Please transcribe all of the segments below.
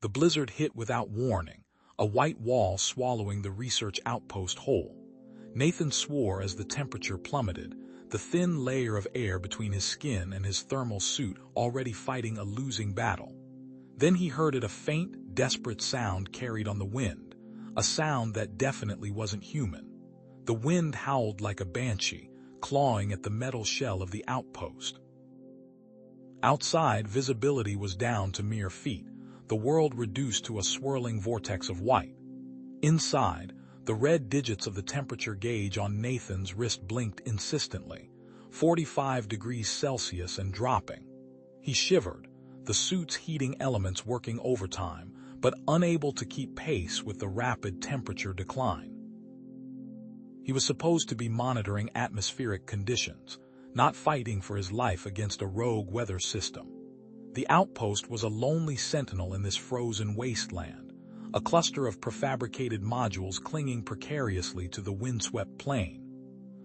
The blizzard hit without warning, a white wall swallowing the research outpost whole. Nathan swore as the temperature plummeted, the thin layer of air between his skin and his thermal suit already fighting a losing battle. Then he heard a faint, desperate sound carried on the wind, a sound that definitely wasn't human. The wind howled like a banshee, clawing at the metal shell of the outpost. Outside, visibility was down to mere feet, the world reduced to a swirling vortex of white. Inside, the red digits of the temperature gauge on Nathan's wrist blinked insistently, 45 degrees Celsius and dropping. He shivered, the suit's heating elements working overtime, but unable to keep pace with the rapid temperature decline. He was supposed to be monitoring atmospheric conditions, not fighting for his life against a rogue weather system. The outpost was a lonely sentinel in this frozen wasteland, a cluster of prefabricated modules clinging precariously to the windswept plain.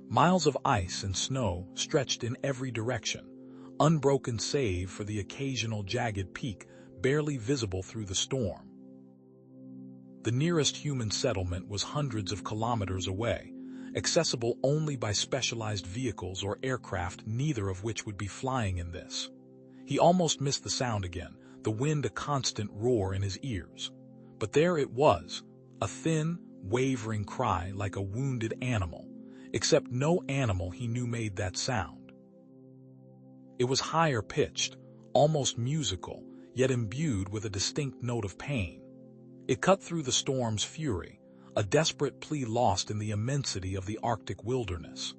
Miles of ice and snow stretched in every direction, unbroken save for the occasional jagged peak barely visible through the storm. The nearest human settlement was hundreds of kilometers away, accessible only by specialized vehicles or aircraft, neither of which would be flying in this. He almost missed the sound again, the wind a constant roar in his ears. But there it was, a thin, wavering cry like a wounded animal, except no animal he knew made that sound. It was higher pitched, almost musical, yet imbued with a distinct note of pain. It cut through the storm's fury, a desperate plea lost in the immensity of the Arctic wilderness.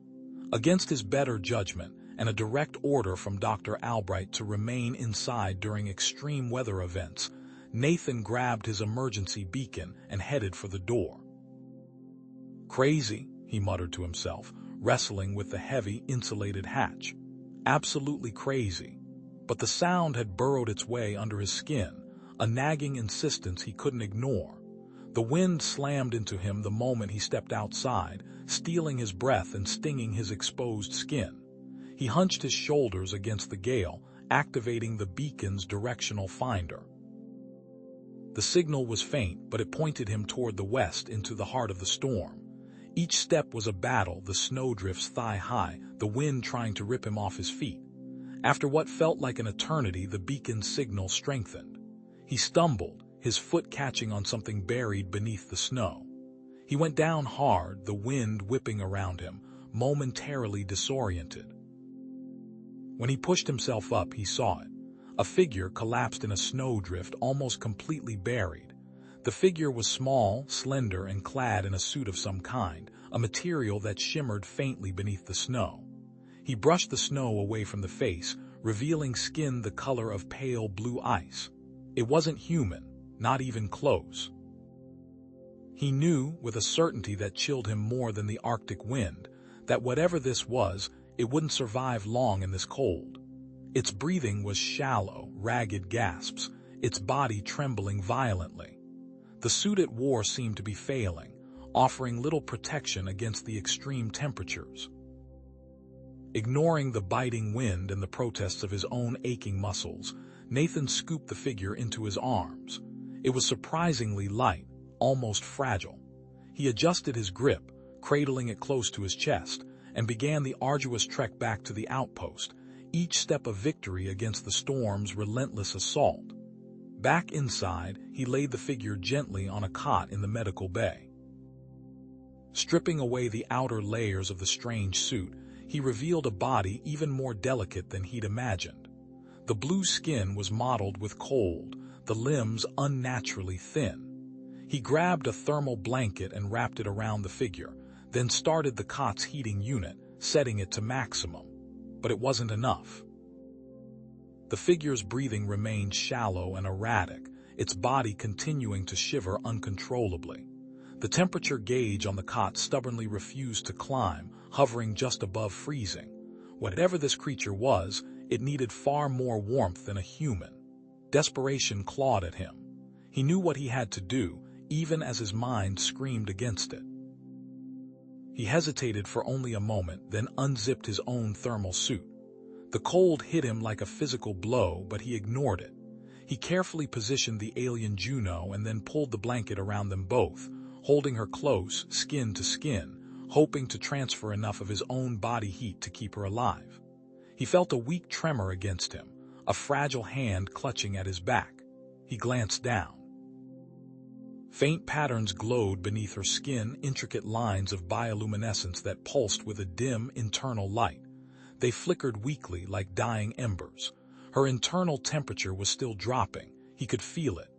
Against his better judgment and a direct order from Dr. Albright to remain inside during extreme weather events, Nathan grabbed his emergency beacon and headed for the door. Crazy, he muttered to himself, wrestling with the heavy, insulated hatch. Absolutely crazy. But the sound had burrowed its way under his skin, a nagging insistence he couldn't ignore. The wind slammed into him the moment he stepped outside, stealing his breath and stinging his exposed skin. He hunched his shoulders against the gale, activating the beacon's directional finder. The signal was faint, but it pointed him toward the west into the heart of the storm. Each step was a battle, the snowdrifts thigh-high, the wind trying to rip him off his feet. After what felt like an eternity, the beacon's signal strengthened. He stumbled, his foot catching on something buried beneath the snow. He went down hard, the wind whipping around him, momentarily disoriented. When he pushed himself up, he saw it. A figure collapsed in a snowdrift, almost completely buried. The figure was small, slender, and clad in a suit of some kind, a material that shimmered faintly beneath the snow. He brushed the snow away from the face, revealing skin the color of pale blue ice. It wasn't human, not even close. He knew, with a certainty that chilled him more than the Arctic wind, that whatever this was, it wouldn't survive long in this cold. Its breathing was shallow, ragged gasps, its body trembling violently. The suit it wore seemed to be failing, offering little protection against the extreme temperatures. Ignoring the biting wind and the protests of his own aching muscles, Nathan scooped the figure into his arms. It was surprisingly light, almost fragile. He adjusted his grip, cradling it close to his chest, and began the arduous trek back to the outpost, each step a victory against the storm's relentless assault. Back inside, he laid the figure gently on a cot in the medical bay. Stripping away the outer layers of the strange suit, he revealed a body even more delicate than he'd imagined. The blue skin was mottled with cold, the limbs unnaturally thin. He grabbed a thermal blanket and wrapped it around the figure, then started the cot's heating unit, setting it to maximum. But it wasn't enough. The figure's breathing remained shallow and erratic, its body continuing to shiver uncontrollably. The temperature gauge on the cot stubbornly refused to climb, hovering just above freezing. Whatever this creature was, it needed far more warmth than a human. Desperation clawed at him. He knew what he had to do, even as his mind screamed against it. He hesitated for only a moment, then unzipped his own thermal suit. The cold hit him like a physical blow, but he ignored it. He carefully positioned the alien Juno and then pulled the blanket around them both, holding her close, skin to skin, hoping to transfer enough of his own body heat to keep her alive. He felt a weak tremor against him, a fragile hand clutching at his back. He glanced down. Faint patterns glowed beneath her skin, intricate lines of bioluminescence that pulsed with a dim internal light. They flickered weakly like dying embers. Her internal temperature was still dropping. He could feel it.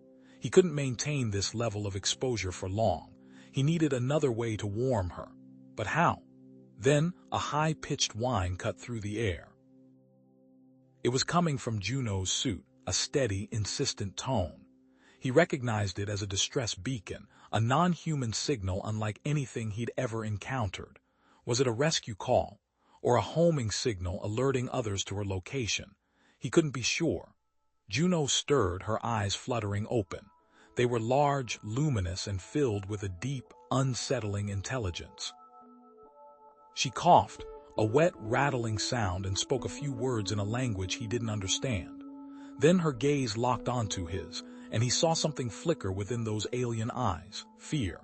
He couldn't maintain this level of exposure for long. He needed another way to warm her. But how? Then, a high-pitched whine cut through the air. It was coming from Juno's suit, a steady, insistent tone. He recognized it as a distress beacon, a non-human signal unlike anything he'd ever encountered. Was it a rescue call, or a homing signal alerting others to her location? He couldn't be sure. Juno stirred, her eyes fluttering open. They were large, luminous, and filled with a deep, unsettling intelligence. She coughed, a wet, rattling sound, and spoke a few words in a language he didn't understand. Then her gaze locked onto his, and he saw something flicker within those alien eyes. Fear.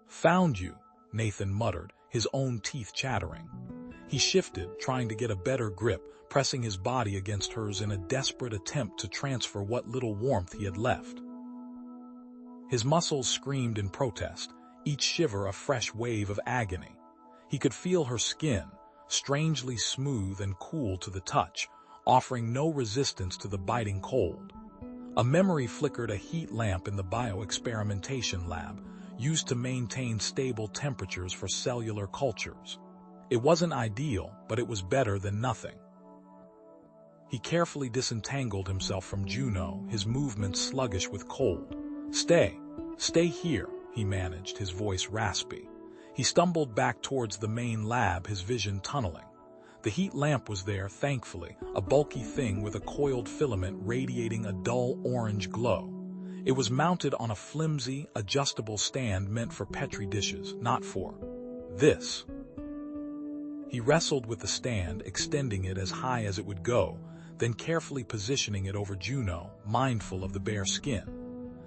"Found you," Nathan muttered, his own teeth chattering. He shifted, trying to get a better grip, pressing his body against hers in a desperate attempt to transfer what little warmth he had left. His muscles screamed in protest, each shiver a fresh wave of agony. He could feel her skin, strangely smooth and cool to the touch, offering no resistance to the biting cold. A memory flickered, a heat lamp in the bioexperimentation lab, used to maintain stable temperatures for cellular cultures. It wasn't ideal, but it was better than nothing. He carefully disentangled himself from Juno, his movements sluggish with cold. Stay here," he managed, his voice raspy. He stumbled back towards the main lab, his vision tunneling. The heat lamp was there, thankfully, a bulky thing with a coiled filament radiating a dull orange glow. It was mounted on a flimsy, adjustable stand meant for Petri dishes, not for this. He wrestled with the stand, extending it as high as it would go, then carefully positioning it over Juno, mindful of the bare skin.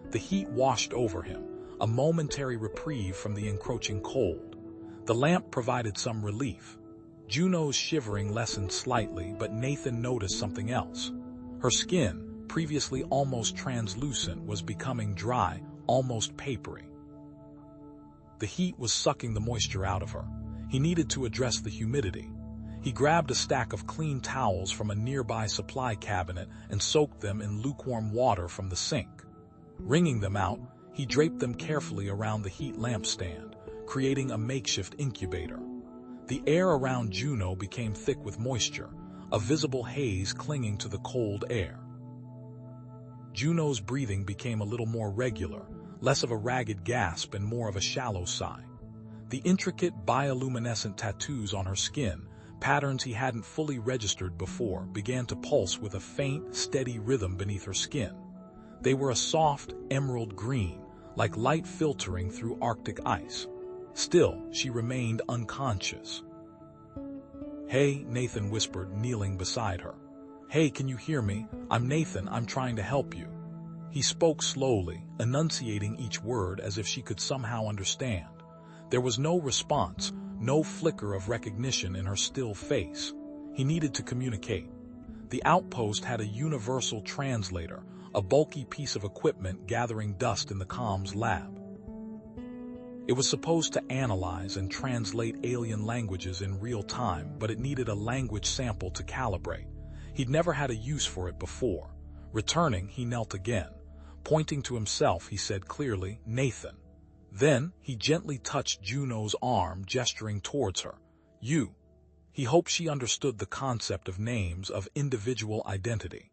The heat washed over him, a momentary reprieve from the encroaching cold. The lamp provided some relief. Juno's shivering lessened slightly, but Nathan noticed something else. Her skin, previously almost translucent, was becoming dry, almost papery. The heat was sucking the moisture out of her. He needed to address the humidity. He grabbed a stack of clean towels from a nearby supply cabinet and soaked them in lukewarm water from the sink. Wringing them out, he draped them carefully around the heat lamp stand, creating a makeshift incubator. The air around Juno became thick with moisture, a visible haze clinging to the cold air. Juno's breathing became a little more regular, less of a ragged gasp and more of a shallow sigh. The intricate bioluminescent tattoos on her skin, patterns he hadn't fully registered before, began to pulse with a faint, steady rhythm beneath her skin. They were a soft, emerald green, like light filtering through Arctic ice. Still, she remained unconscious. "Hey," Nathan whispered, kneeling beside her. "Hey, can you hear me? I'm Nathan, I'm trying to help you." He spoke slowly, enunciating each word as if she could somehow understand. There was no response, no flicker of recognition in her still face. He needed to communicate. The outpost had a universal translator, a bulky piece of equipment gathering dust in the comms lab. It was supposed to analyze and translate alien languages in real time, but it needed a language sample to calibrate. He'd never had a use for it before. Returning, he knelt again. Pointing to himself, he said clearly, "Nathan." Then, he gently touched Juno's arm, gesturing towards her. "You." He hoped she understood the concept of names, of individual identity.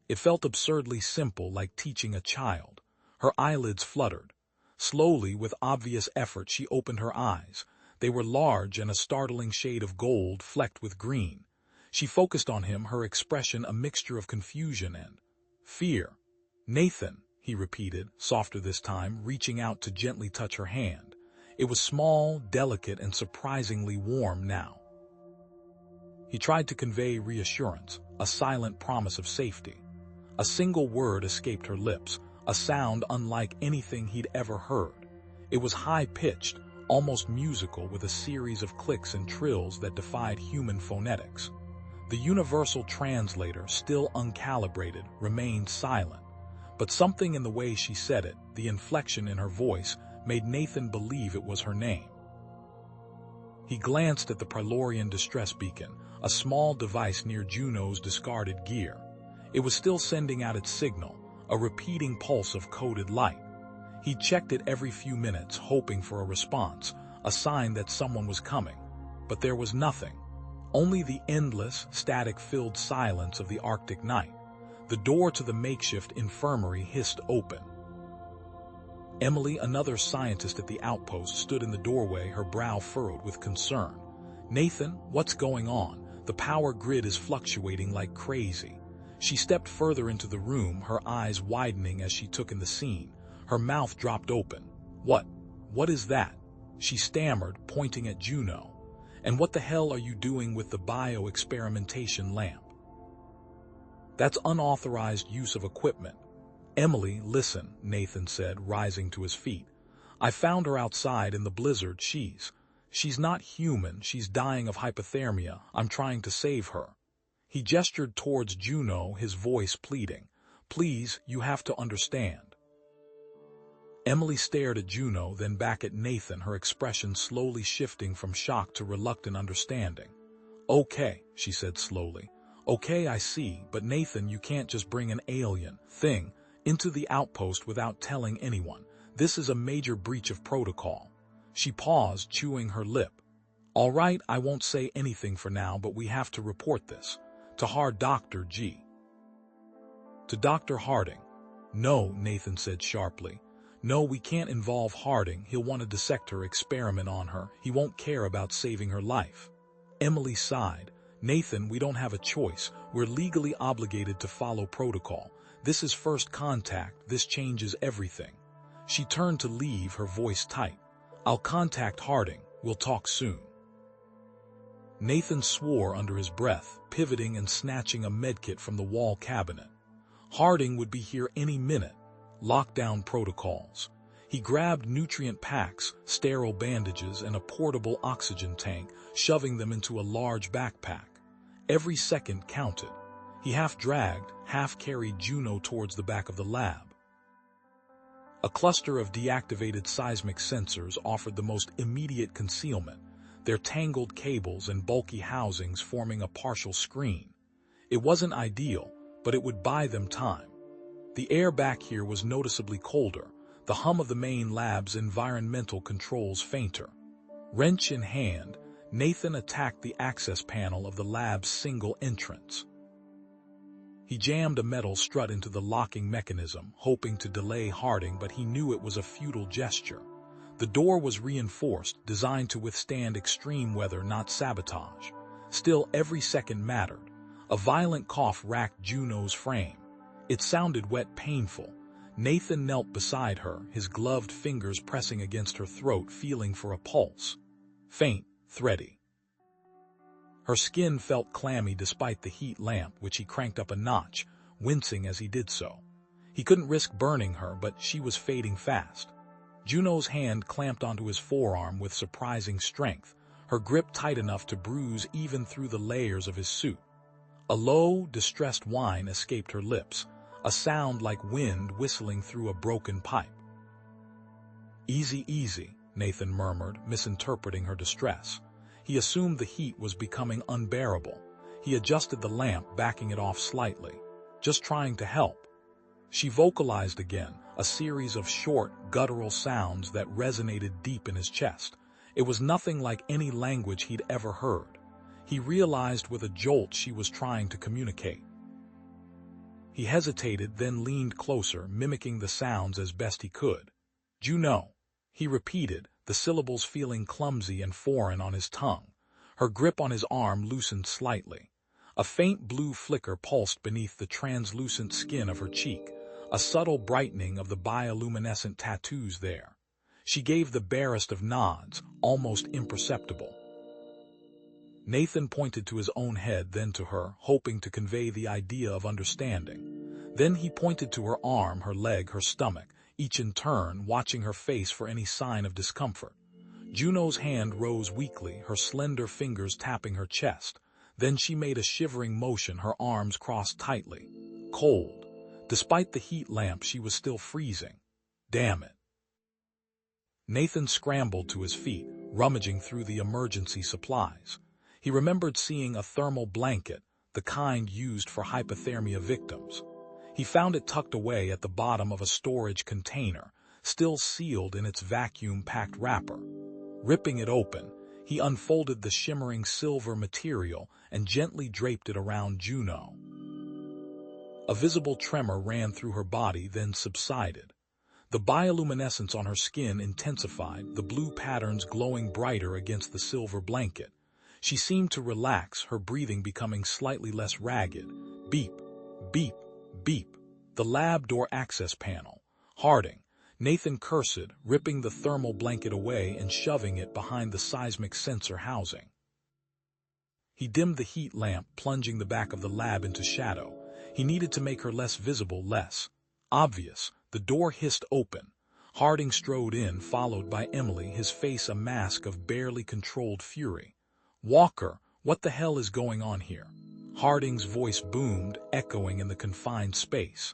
It felt absurdly simple, like teaching a child. Her eyelids fluttered. Slowly, with obvious effort, she opened her eyes. They were large and a startling shade of gold flecked with green. She focused on him, her expression a mixture of confusion and fear. "Nathan," he repeated, softer this time, reaching out to gently touch her hand. It was small, delicate, and surprisingly warm now. He tried to convey reassurance, a silent promise of safety. A single word escaped her lips, a sound unlike anything he'd ever heard. It was high-pitched, almost musical, with a series of clicks and trills that defied human phonetics. The universal translator, still uncalibrated, remained silent. But something in the way she said it, the inflection in her voice, made Nathan believe it was her name. He glanced at the Prilorian distress beacon, a small device near Juno's discarded gear. It was still sending out its signal, a repeating pulse of coded light. He checked it every few minutes, hoping for a response, a sign that someone was coming. But there was nothing. Only the endless, static-filled silence of the Arctic night. The door to the makeshift infirmary hissed open. Emily, another scientist at the outpost, stood in the doorway, her brow furrowed with concern. "Nathan, what's going on? The power grid is fluctuating like crazy." She stepped further into the room, her eyes widening as she took in the scene. Her mouth dropped open. What is that?" she stammered, pointing at Juno. "And what the hell are you doing with the bio-experimentation lamp?" "That's unauthorized use of equipment." "Emily, listen," Nathan said, rising to his feet. "I found her outside in the blizzard. She's not human. She's dying of hypothermia. I'm trying to save her." He gestured towards Juno, his voice pleading. "Please, you have to understand." Emily stared at Juno, then back at Nathan, her expression slowly shifting from shock to reluctant understanding. "Okay," she said slowly. "Okay, I see, but Nathan, you can't just bring an alien thing into the outpost without telling anyone. This is a major breach of protocol." She paused, chewing her lip. "All right, I won't say anything for now, but we have to report this. To Dr. G." "To Dr. Harding." "No," Nathan said sharply. "No, we can't involve Harding. He'll want to dissect her, experiment on her. He won't care about saving her life." Emily sighed. "Nathan, we don't have a choice. We're legally obligated to follow protocol. This is first contact. This changes everything." She turned to leave, her voice tight. "I'll contact Harding. We'll talk soon." Nathan swore under his breath, pivoting and snatching a medkit from the wall cabinet. Harding would be here any minute. Lockdown protocols. He grabbed nutrient packs, sterile bandages, and a portable oxygen tank, shoving them into a large backpack. Every second counted. He half-dragged, half-carried Juno towards the back of the lab. A cluster of deactivated seismic sensors offered the most immediate concealment, their tangled cables and bulky housings forming a partial screen. It wasn't ideal, but it would buy them time. The air back here was noticeably colder, the hum of the main lab's environmental controls fainter. Wrench in hand, Nathan attacked the access panel of the lab's single entrance. He jammed a metal strut into the locking mechanism, hoping to delay Harding, but he knew it was a futile gesture. The door was reinforced, designed to withstand extreme weather, not sabotage. Still, every second mattered. A violent cough racked Juno's frame. It sounded wet, painful. Nathan knelt beside her, his gloved fingers pressing against her throat, feeling for a pulse. Faint, thready. Her skin felt clammy despite the heat lamp, which he cranked up a notch, wincing as he did so. He couldn't risk burning her, but she was fading fast. Juno's hand clamped onto his forearm with surprising strength, her grip tight enough to bruise even through the layers of his suit. A low, distressed whine escaped her lips, a sound like wind whistling through a broken pipe. "Easy, easy," Nathan murmured, misinterpreting her distress. He assumed the heat was becoming unbearable. He adjusted the lamp, backing it off slightly. "Just trying to help." She vocalized again, a series of short, guttural sounds that resonated deep in his chest. It was nothing like any language he'd ever heard. He realized with a jolt she was trying to communicate. He hesitated, then leaned closer, mimicking the sounds as best he could. "Juno," he repeated, the syllables feeling clumsy and foreign on his tongue. Her grip on his arm loosened slightly. A faint blue flicker pulsed beneath the translucent skin of her cheek, a subtle brightening of the bioluminescent tattoos there. She gave the barest of nods, almost imperceptible. Nathan pointed to his own head, then to her, hoping to convey the idea of understanding. Then he pointed to her arm, her leg, her stomach, each in turn, watching her face for any sign of discomfort. Juno's hand rose weakly, her slender fingers tapping her chest. Then she made a shivering motion, her arms crossed tightly. Cold. Despite the heat lamp, she was still freezing. Damn it. Nathan scrambled to his feet, rummaging through the emergency supplies. He remembered seeing a thermal blanket, the kind used for hypothermia victims. He found it tucked away at the bottom of a storage container, still sealed in its vacuum-packed wrapper. Ripping it open, he unfolded the shimmering silver material and gently draped it around Juno. A visible tremor ran through her body, then subsided. The bioluminescence on her skin intensified, the blue patterns glowing brighter against the silver blanket. She seemed to relax, her breathing becoming slightly less ragged. Beep, beep, beep. The lab door access panel. Harding. Nathan cursed, ripping the thermal blanket away and shoving it behind the seismic sensor housing. He dimmed the heat lamp, plunging the back of the lab into shadow. He needed to make her less visible, less obvious. The door hissed open. Harding strode in, followed by Emily, his face a mask of barely controlled fury. "Walker, what the hell is going on here?" Harding's voice boomed, echoing in the confined space.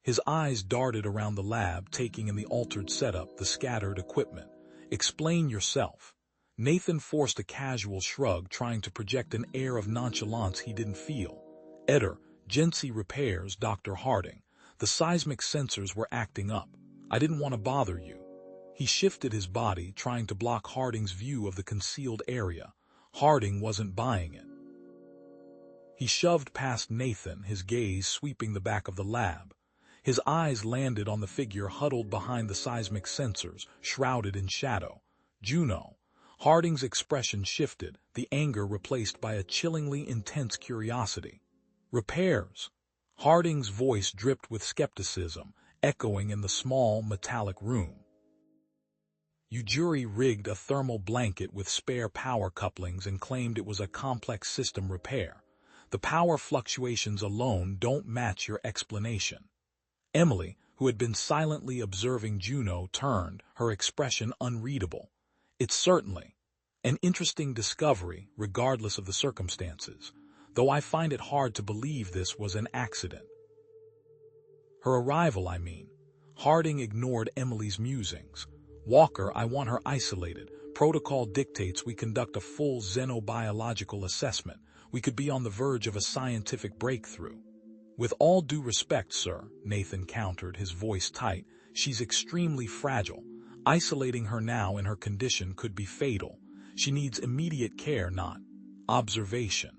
His eyes darted around the lab, taking in the altered setup, the scattered equipment. "Explain yourself." Nathan forced a casual shrug, trying to project an air of nonchalance he didn't feel. "Emergency repairs, Dr. Harding. The seismic sensors were acting up. I didn't want to bother you." He shifted his body, trying to block Harding's view of the concealed area. Harding wasn't buying it. He shoved past Nathan, his gaze sweeping the back of the lab. His eyes landed on the figure huddled behind the seismic sensors, shrouded in shadow. Juno. Harding's expression shifted, the anger replaced by a chillingly intense curiosity. "Repairs." Harding's voice dripped with skepticism, echoing in the small, metallic room. "You jury-rigged a thermal blanket with spare power couplings and claimed it was a complex system repair. The power fluctuations alone don't match your explanation." Emily, who had been silently observing Juno, turned, her expression unreadable. "It's certainly an interesting discovery, regardless of the circumstances, though I find it hard to believe this was an accident." "Her arrival, I mean." Harding ignored Emily's musings. "Walker, I want her isolated. Protocol dictates we conduct a full xenobiological assessment. We could be on the verge of a scientific breakthrough." "With all due respect, sir," Nathan countered, his voice tight, "she's extremely fragile. Isolating her now in her condition could be fatal. She needs immediate care, not observation."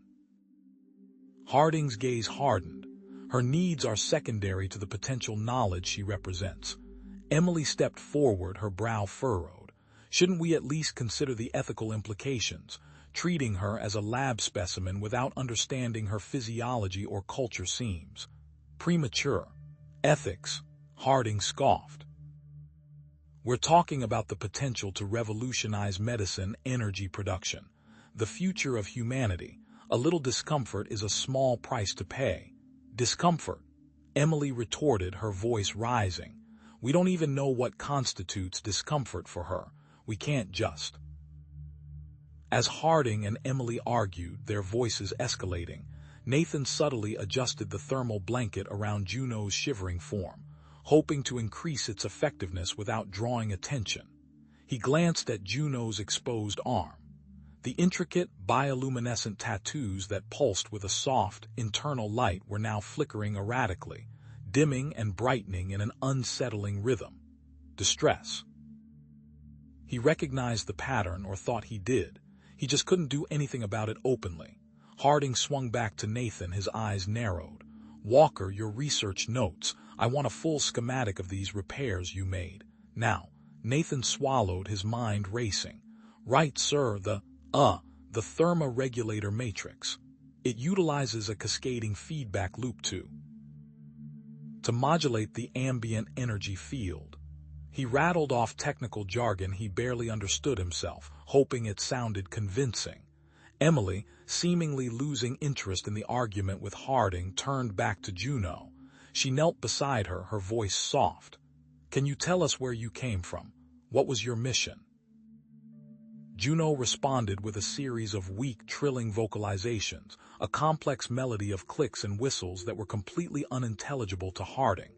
Harding's gaze hardened. Her needs are secondary to the potential knowledge she represents. Emily stepped forward, her brow furrowed. "Shouldn't we at least consider the ethical implications? Treating her as a lab specimen without understanding her physiology or culture seems premature." "Ethics?" Harding scoffed. "We're talking about the potential to revolutionize medicine, energy production, the future of humanity. A little discomfort is a small price to pay." "Discomfort?" Emily retorted, her voice rising. "We don't even know what constitutes discomfort for her. We can't just..." As Harding and Emily argued, their voices escalating, Nathan subtly adjusted the thermal blanket around Juno's shivering form, hoping to increase its effectiveness without drawing attention. He glanced at Juno's exposed arm. The intricate, bioluminescent tattoos that pulsed with a soft, internal light were now flickering erratically, dimming and brightening in an unsettling rhythm. Distress. He recognized the pattern, or thought he did. He just couldn't do anything about it openly. Harding swung back to Nathan, his eyes narrowed. "Walker, your research notes. I want a full schematic of these repairs you made. Now." Nathan swallowed, his mind racing. "Right, sir, the thermoregulator matrix. It utilizes a cascading feedback loop to modulate the ambient energy field." He rattled off technical jargon he barely understood himself, hoping it sounded convincing. Emily, seemingly losing interest in the argument with Harding, turned back to Juno. She knelt beside her, her voice soft. "Can you tell us where you came from? What was your mission?" Juno responded with a series of weak, trilling vocalizations, a complex melody of clicks and whistles that were completely unintelligible to Harding.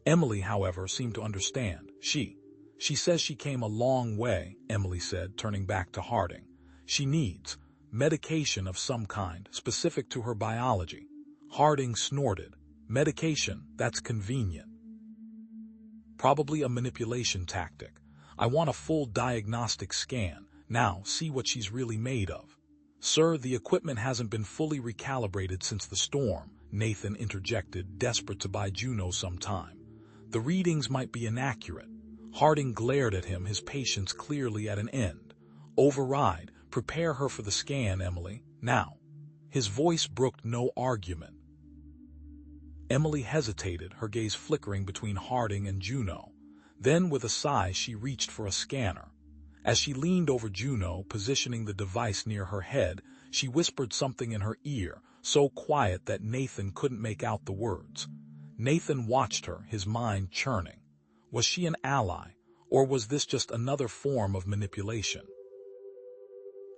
Emily, however, seemed to understand. She says she came a long way," Emily said, turning back to Harding. "She needs medication of some kind, specific to her biology." Harding snorted. "Medication, that's convenient. Probably a manipulation tactic. I want a full diagnostic scan. Now, see what she's really made of." "Sir, the equipment hasn't been fully recalibrated since the storm," Nathan interjected, desperate to buy Juno some time. "The readings might be inaccurate." Harding glared at him, his patience clearly at an end. "Override. Prepare her for the scan, Emily. Now." His voice brooked no argument. Emily hesitated, her gaze flickering between Harding and Juno. Then, with a sigh, she reached for a scanner. As she leaned over Juno, positioning the device near her head, she whispered something in her ear, so quiet that Nathan couldn't make out the words. Nathan watched her, his mind churning. Was she an ally, or was this just another form of manipulation?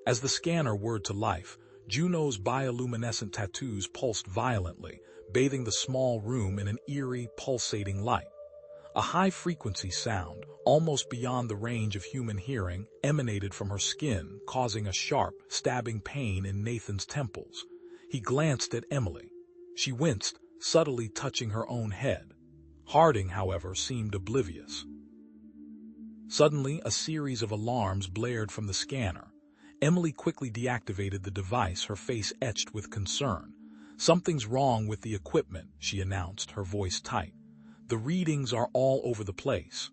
As the scanner whirred to life, Juno's bioluminescent tattoos pulsed violently, bathing the small room in an eerie, pulsating light. A high-frequency sound, almost beyond the range of human hearing, emanated from her skin, causing a sharp, stabbing pain in Nathan's temples. He glanced at Emily. She winced, subtly touching her own head. Harding, however, seemed oblivious. Suddenly, a series of alarms blared from the scanner. Emily quickly deactivated the device, her face etched with concern. "Something's wrong with the equipment," she announced, her voice tight. "The readings are all over the place."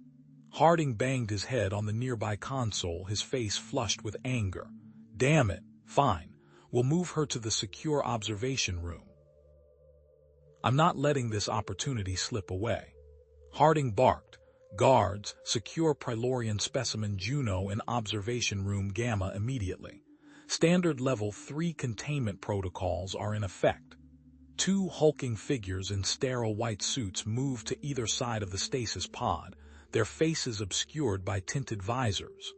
Harding banged his head on the nearby console, his face flushed with anger. "Damn it. Fine. We'll move her to the secure observation room. I'm not letting this opportunity slip away." Harding barked. "Guards, secure Prilorian specimen Juno in observation room Gamma immediately. Standard level 3 containment protocols are in effect." Two hulking figures in sterile white suits moved to either side of the stasis pod, their faces obscured by tinted visors.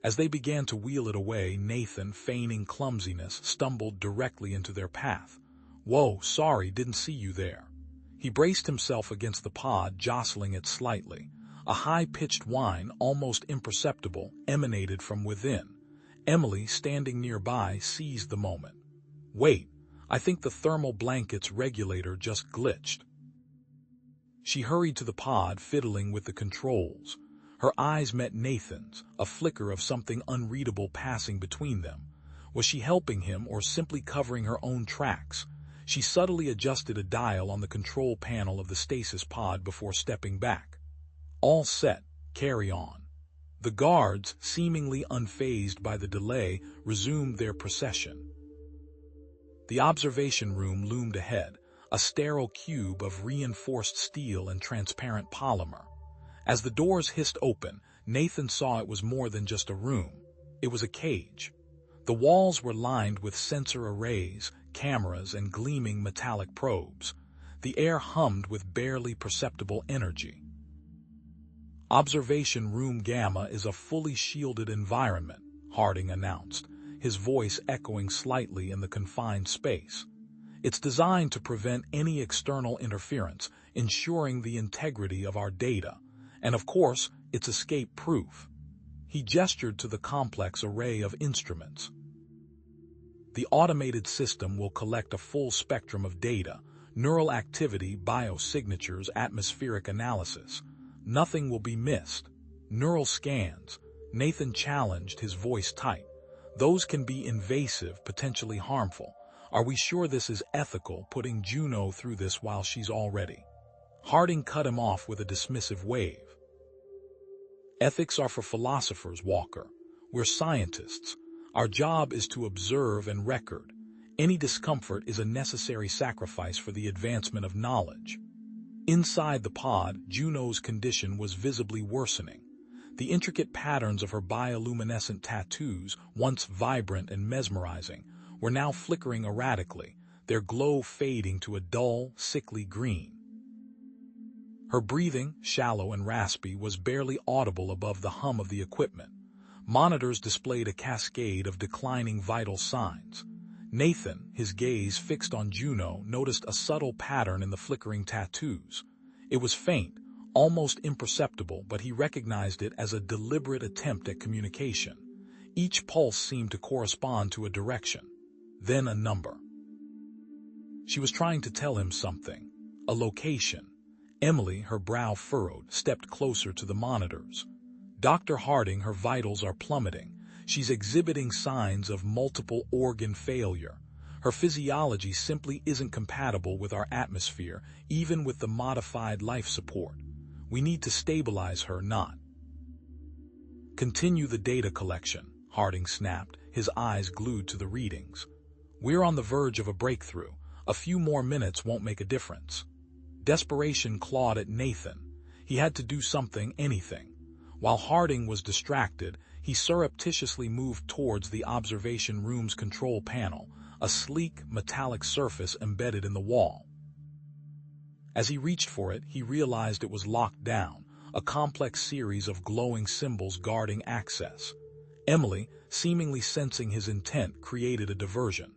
As they began to wheel it away, Nathan, feigning clumsiness, stumbled directly into their path. "Whoa, sorry, didn't see you there." He braced himself against the pod, jostling it slightly. A high-pitched whine, almost imperceptible, emanated from within. Emily, standing nearby, seized the moment. "Wait, I think the thermal blanket's regulator just glitched." She hurried to the pod, fiddling with the controls. Her eyes met Nathan's, a flicker of something unreadable passing between them. Was she helping him or simply covering her own tracks? She subtly adjusted a dial on the control panel of the stasis pod before stepping back. "All set, carry on." The guards, seemingly unfazed by the delay, resumed their procession. The observation room loomed ahead, a sterile cube of reinforced steel and transparent polymer. As the doors hissed open, Nathan saw it was more than just a room. It was a cage. The walls were lined with sensor arrays, cameras, and gleaming metallic probes. The air hummed with barely perceptible energy. "Observation Room Gamma is a fully shielded environment," Harding announced, his voice echoing slightly in the confined space. "It's designed to prevent any external interference, ensuring the integrity of our data. And of course, it's escape-proof." He gestured to the complex array of instruments. "The automated system will collect a full spectrum of data: neural activity, biosignatures, atmospheric analysis. Nothing will be missed." "Neural scans," Nathan challenged, his voice tight. "Those can be invasive, potentially harmful. Are we sure this is ethical, putting Juno through this while she's already—" Harding cut him off with a dismissive wave. "Ethics are for philosophers, Walker. We're scientists. Our job is to observe and record. Any discomfort is a necessary sacrifice for the advancement of knowledge." Inside the pod, Juno's condition was visibly worsening. The intricate patterns of her bioluminescent tattoos, once vibrant and mesmerizing, were now flickering erratically, their glow fading to a dull, sickly green. Her breathing, shallow and raspy, was barely audible above the hum of the equipment. Monitors displayed a cascade of declining vital signs. Nathan, his gaze fixed on Juno, noticed a subtle pattern in the flickering tattoos. It was faint, almost imperceptible, but he recognized it as a deliberate attempt at communication. Each pulse seemed to correspond to a direction, then a number. She was trying to tell him something, a location. Emily, her brow furrowed, stepped closer to the monitors. Dr. Harding, her vitals are plummeting. She's exhibiting signs of multiple organ failure. Her physiology simply isn't compatible with our atmosphere, even with the modified life support. We need to stabilize her, not continue the data collection, Harding snapped, his eyes glued to the readings. We're on the verge of a breakthrough. A few more minutes won't make a difference. Desperation clawed at Nathan. He had to do something, anything. While Harding was distracted, he surreptitiously moved towards the observation room's control panel, a sleek, metallic surface embedded in the wall. As he reached for it, he realized it was locked down, a complex series of glowing symbols guarding access. Emily, seemingly sensing his intent, created a diversion.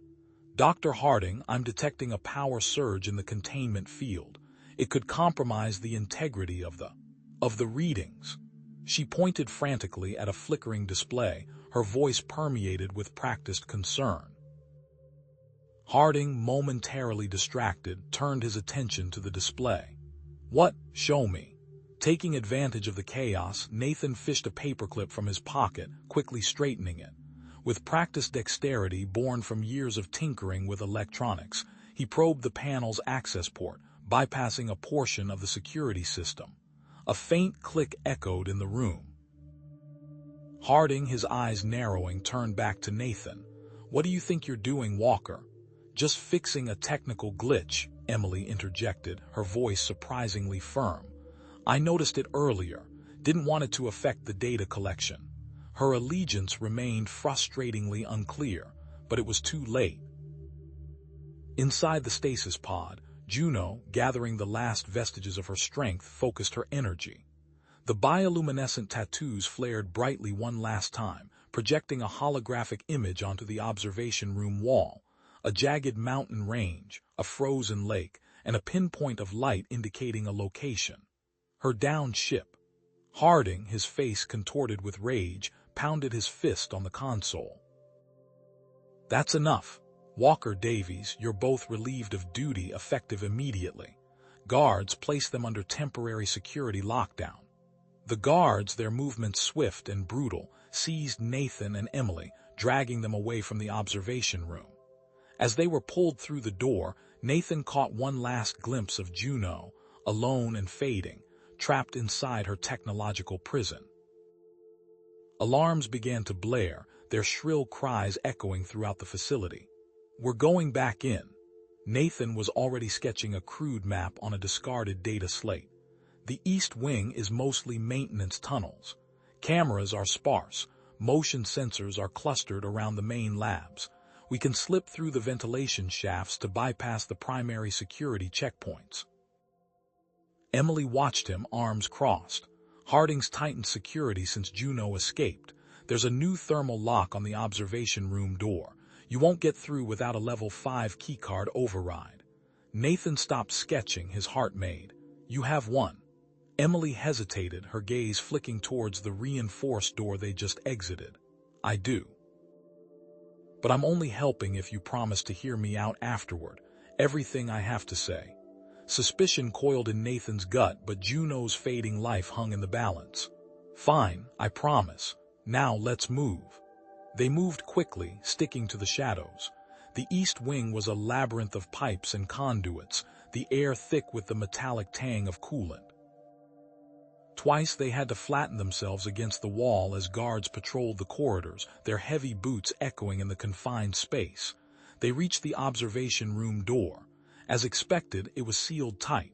Dr. Harding, I'm detecting a power surge in the containment field. It could compromise the integrity of the readings. She pointed frantically at a flickering display, her voice permeated with practiced concern. Harding, momentarily distracted, turned his attention to the display. What? Show me. Taking advantage of the chaos, Nathan fished a paperclip from his pocket, quickly straightening it. With practiced dexterity born from years of tinkering with electronics, he probed the panel's access port, bypassing a portion of the security system. A faint click echoed in the room. Harding, his eyes narrowing, turned back to Nathan. What do you think you're doing, Walker? Just fixing a technical glitch, Emily interjected, her voice surprisingly firm. I noticed it earlier, didn't want it to affect the data collection. Her allegiance remained frustratingly unclear, but it was too late. Inside the stasis pod, Juno, gathering the last vestiges of her strength, focused her energy. The bioluminescent tattoos flared brightly one last time, projecting a holographic image onto the observation room wall. A jagged mountain range, a frozen lake, and a pinpoint of light indicating a location. Her downed ship. Harding, his face contorted with rage, pounded his fist on the console. That's enough. Walker, Davies, you're both relieved of duty, effective immediately. Guards, place them under temporary security lockdown. The guards, their movements swift and brutal, seized Nathan and Emily, dragging them away from the observation room. As they were pulled through the door, Nathan caught one last glimpse of Juno, alone and fading, trapped inside her technological prison. Alarms began to blare, their shrill cries echoing throughout the facility. We're going back in. Nathan was already sketching a crude map on a discarded data slate. The east wing is mostly maintenance tunnels. Cameras are sparse, motion sensors are clustered around the main labs. We can slip through the ventilation shafts to bypass the primary security checkpoints. Emily watched him, arms crossed. Harding's tightened security since Juno escaped. There's a new thermal lock on the observation room door. You won't get through without a level 5 keycard override. Nathan stopped sketching, his heart made. You have one. Emily hesitated, her gaze flicking towards the reinforced door they just exited. I do. But I'm only helping if you promise to hear me out afterward. Everything I have to say. Suspicion coiled in Nathan's gut, but Juno's fading life hung in the balance. Fine, I promise. Now let's move. They moved quickly, sticking to the shadows. The east wing was a labyrinth of pipes and conduits, the air thick with the metallic tang of coolant. Twice they had to flatten themselves against the wall as guards patrolled the corridors, their heavy boots echoing in the confined space. They reached the observation room door. As expected, it was sealed tight.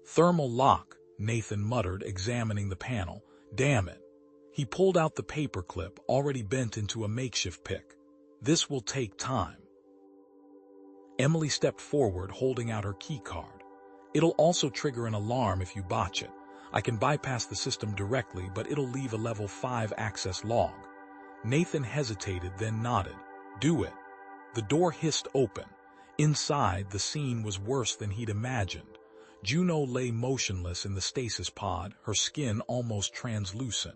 Thermal lock, Nathan muttered, examining the panel. Damn it. He pulled out the paperclip already bent into a makeshift pick. This will take time. Emily stepped forward, holding out her key card. It'll also trigger an alarm if you botch it. I can bypass the system directly, but it'll leave a level 5 access log. Nathan hesitated, then nodded. Do it. The door hissed open. Inside, the scene was worse than he'd imagined. Juno lay motionless in the stasis pod, her skin almost translucent.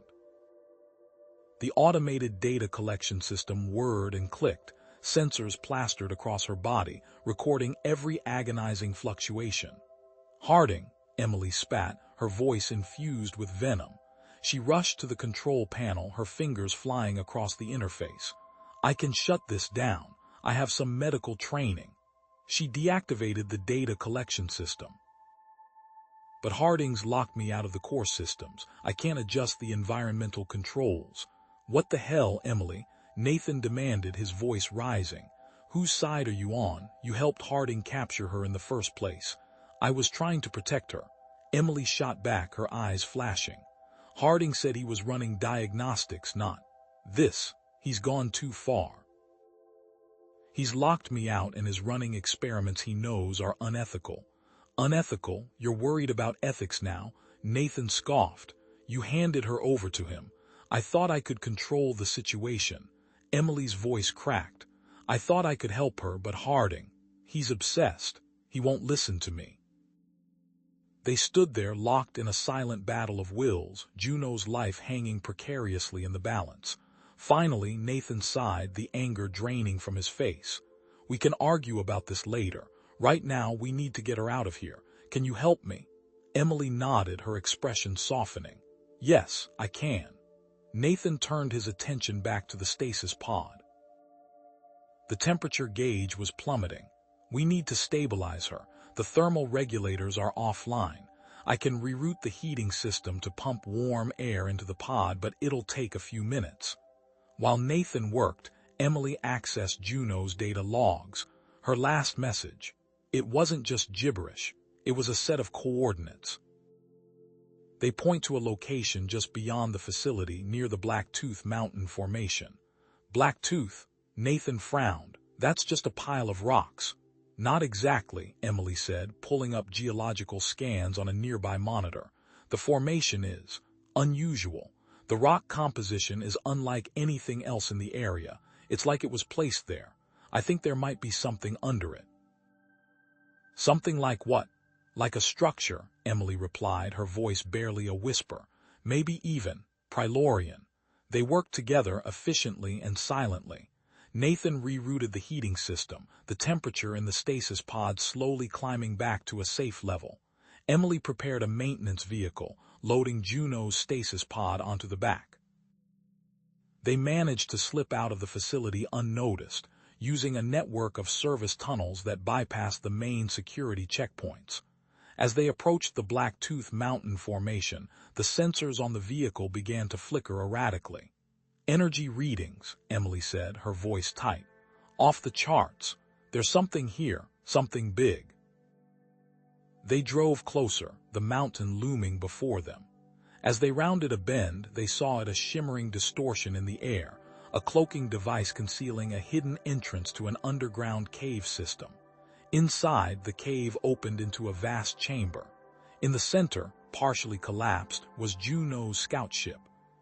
The automated data collection system whirred and clicked, sensors plastered across her body, recording every agonizing fluctuation. Harding, Emily spat, her voice infused with venom. She rushed to the control panel, her fingers flying across the interface. I can shut this down. I have some medical training. She deactivated the data collection system. But Harding's locked me out of the core systems. I can't adjust the environmental controls. What the hell, Emily? Nathan demanded, his voice rising. Whose side are you on? You helped Harding capture her in the first place. I was trying to protect her. Emily shot back, her eyes flashing. Harding said he was running diagnostics, not this. He's gone too far. He's locked me out and is running experiments he knows are unethical. Unethical? You're worried about ethics now? Nathan scoffed. You handed her over to him. I thought I could control the situation. Emily's voice cracked. I thought I could help her, but Harding, he's obsessed. He won't listen to me. They stood there, locked in a silent battle of wills, Juno's life hanging precariously in the balance. Finally, Nathan sighed, the anger draining from his face. We can argue about this later. Right now, we need to get her out of here. Can you help me? Emily nodded, her expression softening. Yes, I can. Nathan turned his attention back to the stasis pod. The temperature gauge was plummeting. We need to stabilize her. The thermal regulators are offline. I can reroute the heating system to pump warm air into the pod, but it'll take a few minutes. While Nathan worked, Emily accessed Juno's data logs. Her last message. It wasn't just gibberish. It was a set of coordinates. They point to a location just beyond the facility near the Blacktooth Mountain formation. Blacktooth? Nathan frowned. That's just a pile of rocks. Not exactly, Emily said, pulling up geological scans on a nearby monitor. The formation is unusual. The rock composition is unlike anything else in the area. It's like it was placed there. I think there might be something under it. Something like what? Like a structure, Emily replied, her voice barely a whisper. Maybe even Prilorian. They worked together efficiently and silently. Nathan rerouted the heating system, the temperature in the stasis pod slowly climbing back to a safe level. Emily prepared a maintenance vehicle, loading Juno's stasis pod onto the back. They managed to slip out of the facility unnoticed, using a network of service tunnels that bypassed the main security checkpoints. As they approached the Blacktooth Mountain formation, the sensors on the vehicle began to flicker erratically. Energy readings, Emily said, her voice tight. Off the charts. There's something here, something big. They drove closer, the mountain looming before them. As they rounded a bend, they saw a shimmering distortion in the air, a cloaking device concealing a hidden entrance to an underground cave system. Inside, the cave opened into a vast chamber. In the center, partially collapsed, was Juno's scout ship.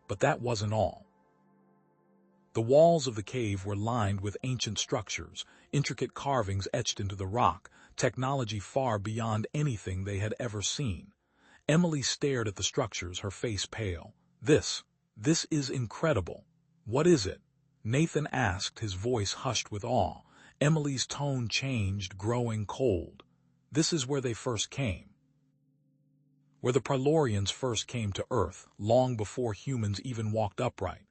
But that wasn't all. The walls of the cave were lined with ancient structures, intricate carvings etched into the rock, technology far beyond anything they had ever seen. Emily stared at the structures, her face pale. This is incredible. What is it? Nathan asked, his voice hushed with awe. Emily's tone changed, growing cold. This is where they first came. Where the Prilorians first came to Earth, long before humans even walked upright.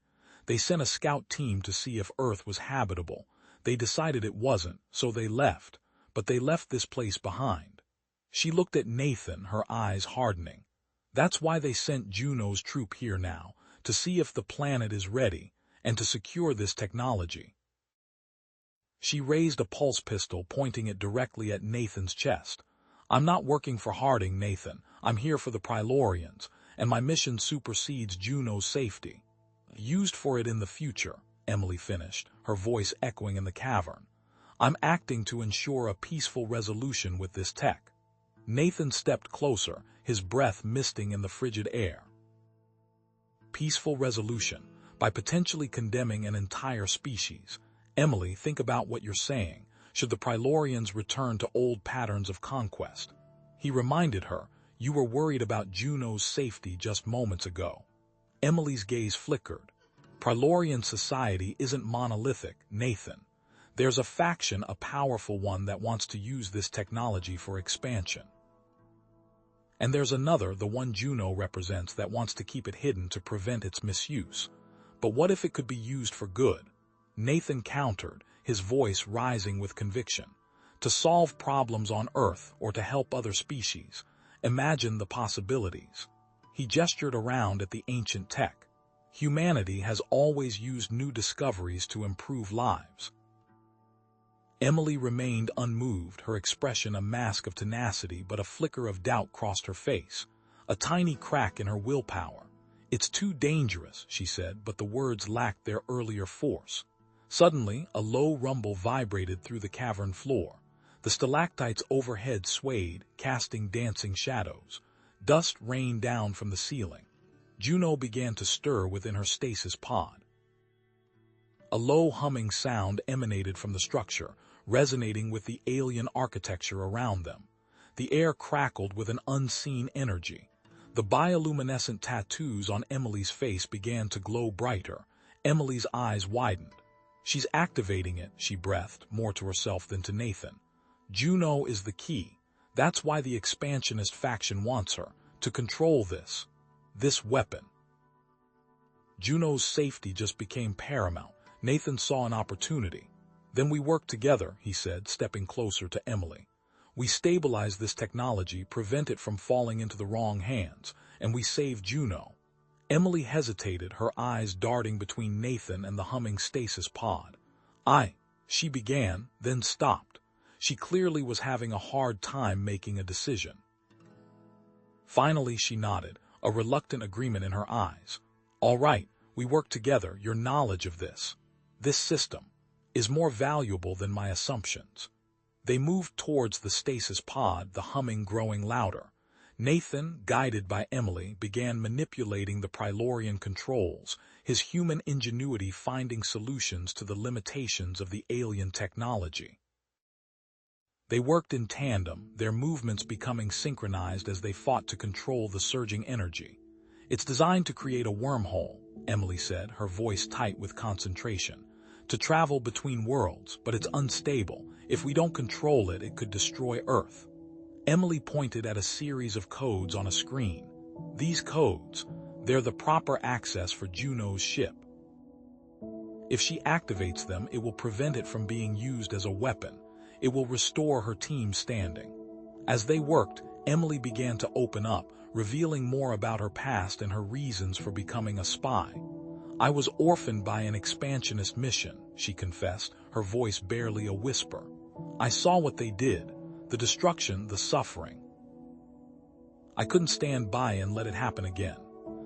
They sent a scout team to see if Earth was habitable. They decided it wasn't, so they left. But they left this place behind. She looked at Nathan, her eyes hardening. That's why they sent Juno's troop here now, to see if the planet is ready, and to secure this technology. She raised a pulse pistol, pointing it directly at Nathan's chest. I'm not working for Harding, Nathan. I'm here for the Prilorians, and my mission supersedes Juno's safety. Used for it in the future, Emily finished, her voice echoing in the cavern. I'm acting to ensure a peaceful resolution with this tech. Nathan stepped closer, his breath misting in the frigid air. Peaceful resolution, by potentially condemning an entire species. Emily, think about what you're saying. Should the Prilorians return to old patterns of conquest? He reminded her, you were worried about Juno's safety just moments ago. Emily's gaze flickered. Prilorian society isn't monolithic, Nathan. There's a faction, a powerful one, that wants to use this technology for expansion. And there's another, the one Juno represents, that wants to keep it hidden to prevent its misuse. But what if it could be used for good? Nathan countered, his voice rising with conviction. To solve problems on Earth or to help other species. Imagine the possibilities. He gestured around at the ancient tech. Humanity has always used new discoveries to improve lives. Emily remained unmoved, her expression a mask of tenacity, but a flicker of doubt crossed her face. A tiny crack in her willpower. It's too dangerous, she said, but the words lacked their earlier force. Suddenly, a low rumble vibrated through the cavern floor. The stalactites overhead swayed, casting dancing shadows. Dust rained down from the ceiling. Juno began to stir within her stasis pod. A low humming sound emanated from the structure, resonating with the alien architecture around them. The air crackled with an unseen energy. The bioluminescent tattoos on Emily's face began to glow brighter. Emily's eyes widened. She's activating it, she breathed, more to herself than to Nathan. Juno is the key. That's why the expansionist faction wants her, to control this weapon. Juno's safety just became paramount. Nathan saw an opportunity. Then we work together, he said, stepping closer to Emily. We stabilize this technology, prevent it from falling into the wrong hands, and we save Juno. Emily hesitated, her eyes darting between Nathan and the humming stasis pod. She began, then stopped. She clearly was having a hard time making a decision. Finally, she nodded, a reluctant agreement in her eyes. All right, we work together. Your knowledge of this system, is more valuable than my assumptions. They moved towards the stasis pod, the humming growing louder. Nathan, guided by Emily, began manipulating the Prilorian controls, his human ingenuity finding solutions to the limitations of the alien technology. They worked in tandem, their movements becoming synchronized as they fought to control the surging energy. It's designed to create a wormhole, Emily said, her voice tight with concentration. To travel between worlds, but it's unstable. If we don't control it, it could destroy Earth. Emily pointed at a series of codes on a screen. These codes, they're the proper access for Juno's ship. If she activates them, it will prevent it from being used as a weapon. It will restore her team's standing. As they worked, Emily began to open up, revealing more about her past and her reasons for becoming a spy. I was orphaned by an expansionist mission, she confessed, her voice barely a whisper. I saw what they did, the destruction, the suffering. I couldn't stand by and let it happen again.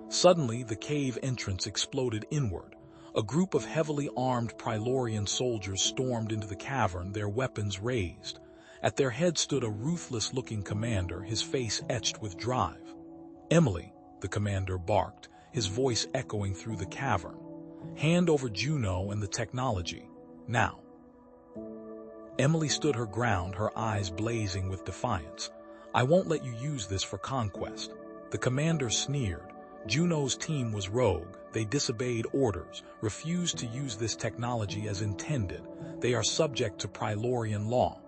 Suddenly, the cave entrance exploded inward. A group of heavily armed Prilorian soldiers stormed into the cavern, their weapons raised. At their head stood a ruthless-looking commander, his face etched with drive. Emily, the commander barked, his voice echoing through the cavern. Hand over Juno and the technology, now. Emily stood her ground, her eyes blazing with defiance. I won't let you use this for conquest. The commander sneered. Juno's team was rogue. They disobeyed orders, refused to use this technology as intended. They are subject to Prilorian law.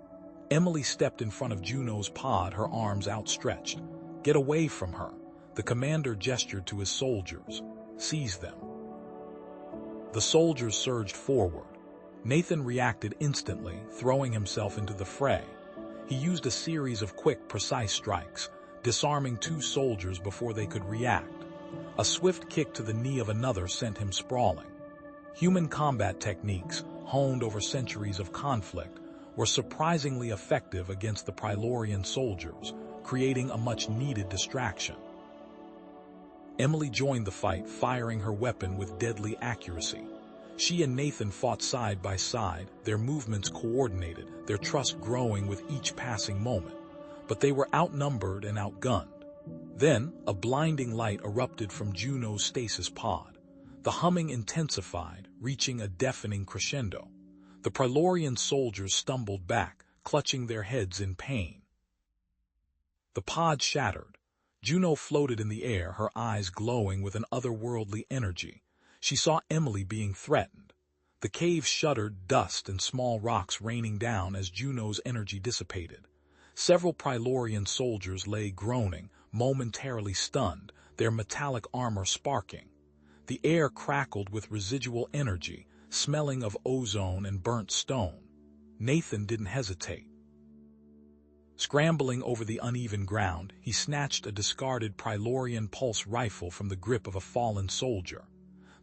Emily stepped in front of Juno's pod, her arms outstretched. Get away from her. The commander gestured to his soldiers. Seize them. The soldiers surged forward. Nathan reacted instantly, throwing himself into the fray. He used a series of quick, precise strikes, disarming 2 soldiers before they could react. A swift kick to the knee of another sent him sprawling. Human combat techniques, honed over centuries of conflict, were surprisingly effective against the Prilorian soldiers, creating a much-needed distraction. Emily joined the fight, firing her weapon with deadly accuracy. She and Nathan fought side by side, their movements coordinated, their trust growing with each passing moment. But they were outnumbered and outgunned. Then, a blinding light erupted from Juno's stasis pod. The humming intensified, reaching a deafening crescendo. The Prylorian soldiers stumbled back, clutching their heads in pain. The pod shattered. Juno floated in the air, her eyes glowing with an otherworldly energy. She saw Emily being threatened. The cave shuddered, dust and small rocks raining down as Juno's energy dissipated. Several Prylorian soldiers lay groaning, momentarily stunned, their metallic armor sparking. The air crackled with residual energy, smelling of ozone and burnt stone. Nathan didn't hesitate. Scrambling over the uneven ground, he snatched a discarded Prylorian pulse rifle from the grip of a fallen soldier.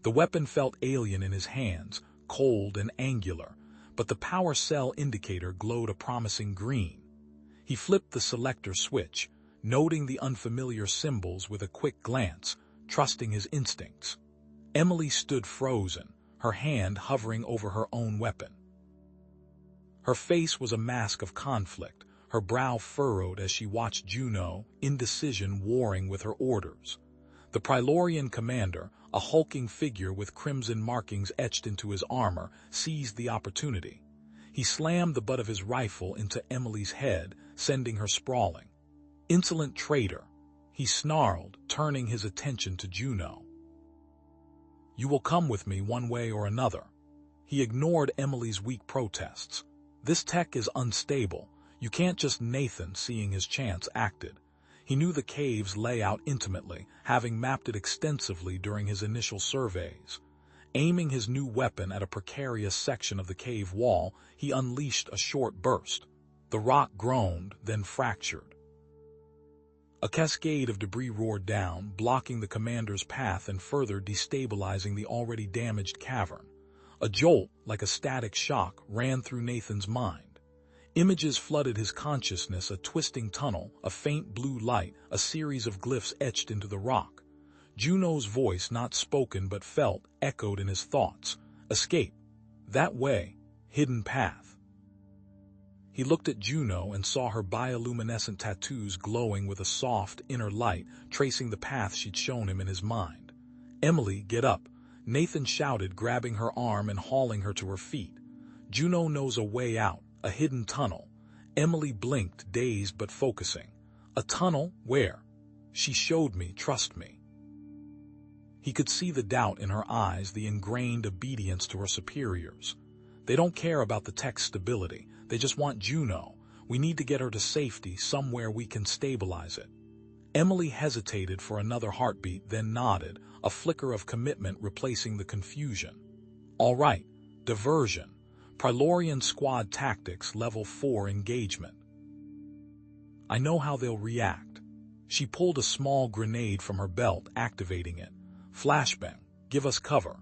The weapon felt alien in his hands, cold and angular, but the power cell indicator glowed a promising green. He flipped the selector switch, noting the unfamiliar symbols with a quick glance, trusting his instincts. Emily stood frozen, her hand hovering over her own weapon. Her face was a mask of conflict, her brow furrowed as she watched Juno, indecision warring with her orders. The Prylorian commander, a hulking figure with crimson markings etched into his armor, seized the opportunity. He slammed the butt of his rifle into Emily's head, sending her sprawling. "Insolent traitor," he snarled, turning his attention to Juno. "You will come with me one way or another." He ignored Emily's weak protests. "This tech is unstable. You can't just..." Nathan, seeing his chance, acted. He knew the cave's layout intimately, having mapped it extensively during his initial surveys. Aiming his new weapon at a precarious section of the cave wall, he unleashed a short burst. The rock groaned, then fractured. A cascade of debris roared down, blocking the commander's path and further destabilizing the already damaged cavern. A jolt, like a static shock, ran through Nathan's mind. Images flooded his consciousness, a twisting tunnel, a faint blue light, a series of glyphs etched into the rock. Juno's voice, not spoken but felt, echoed in his thoughts. "Escape. That way. Hidden path." He looked at Juno and saw her bioluminescent tattoos glowing with a soft, inner light, tracing the path she'd shown him in his mind. "Emily, get up," Nathan shouted, grabbing her arm and hauling her to her feet. "Juno knows a way out. A hidden tunnel." Emily blinked, dazed but focusing. "A tunnel? Where?" "She showed me, trust me." He could see the doubt in her eyes, the ingrained obedience to her superiors. "They don't care about the tech's stability. They just want Juno. We need to get her to safety, somewhere we can stabilize it." Emily hesitated for another heartbeat, then nodded, a flicker of commitment replacing the confusion. "All right. Diversion. Prylorian squad tactics, level 4 engagement. I know how they'll react." She pulled a small grenade from her belt, activating it. "Flashbang, give us cover."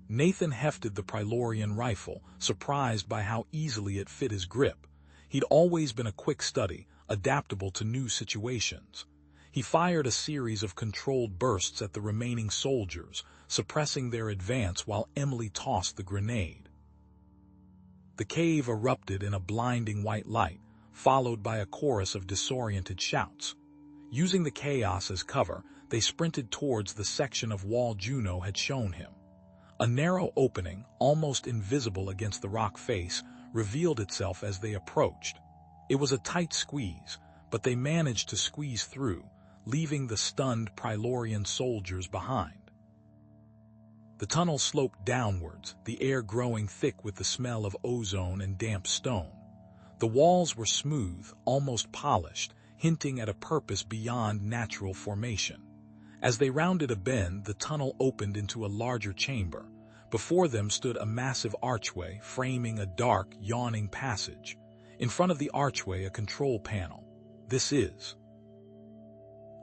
Nathan hefted the Prylorian rifle, surprised by how easily it fit his grip. He'd always been a quick study, adaptable to new situations. He fired a series of controlled bursts at the remaining soldiers, suppressing their advance while Emily tossed the grenade. The cave erupted in a blinding white light, followed by a chorus of disoriented shouts. Using the chaos as cover, they sprinted towards the section of wall Juno had shown him. A narrow opening, almost invisible against the rock face, revealed itself as they approached. It was a tight squeeze, but they managed to squeeze through, leaving the stunned Prylorian soldiers behind. The tunnel sloped downwards, the air growing thick with the smell of ozone and damp stone. The walls were smooth, almost polished, hinting at a purpose beyond natural formation. As they rounded a bend, the tunnel opened into a larger chamber. Before them stood a massive archway, framing a dark, yawning passage. In front of the archway, a control panel. "This is..."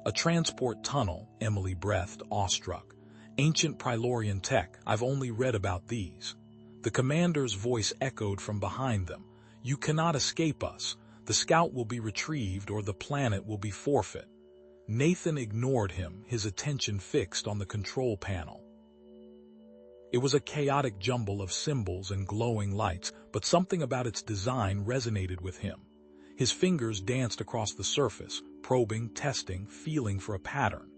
"A transport tunnel," Emily breathed, awestruck. "Ancient Prylorian tech. I've only read about these." The commander's voice echoed from behind them. "You cannot escape us. The scout will be retrieved or the planet will be forfeit." Nathan ignored him, his attention fixed on the control panel. It was a chaotic jumble of symbols and glowing lights, but something about its design resonated with him. His fingers danced across the surface, probing, testing, feeling for a pattern.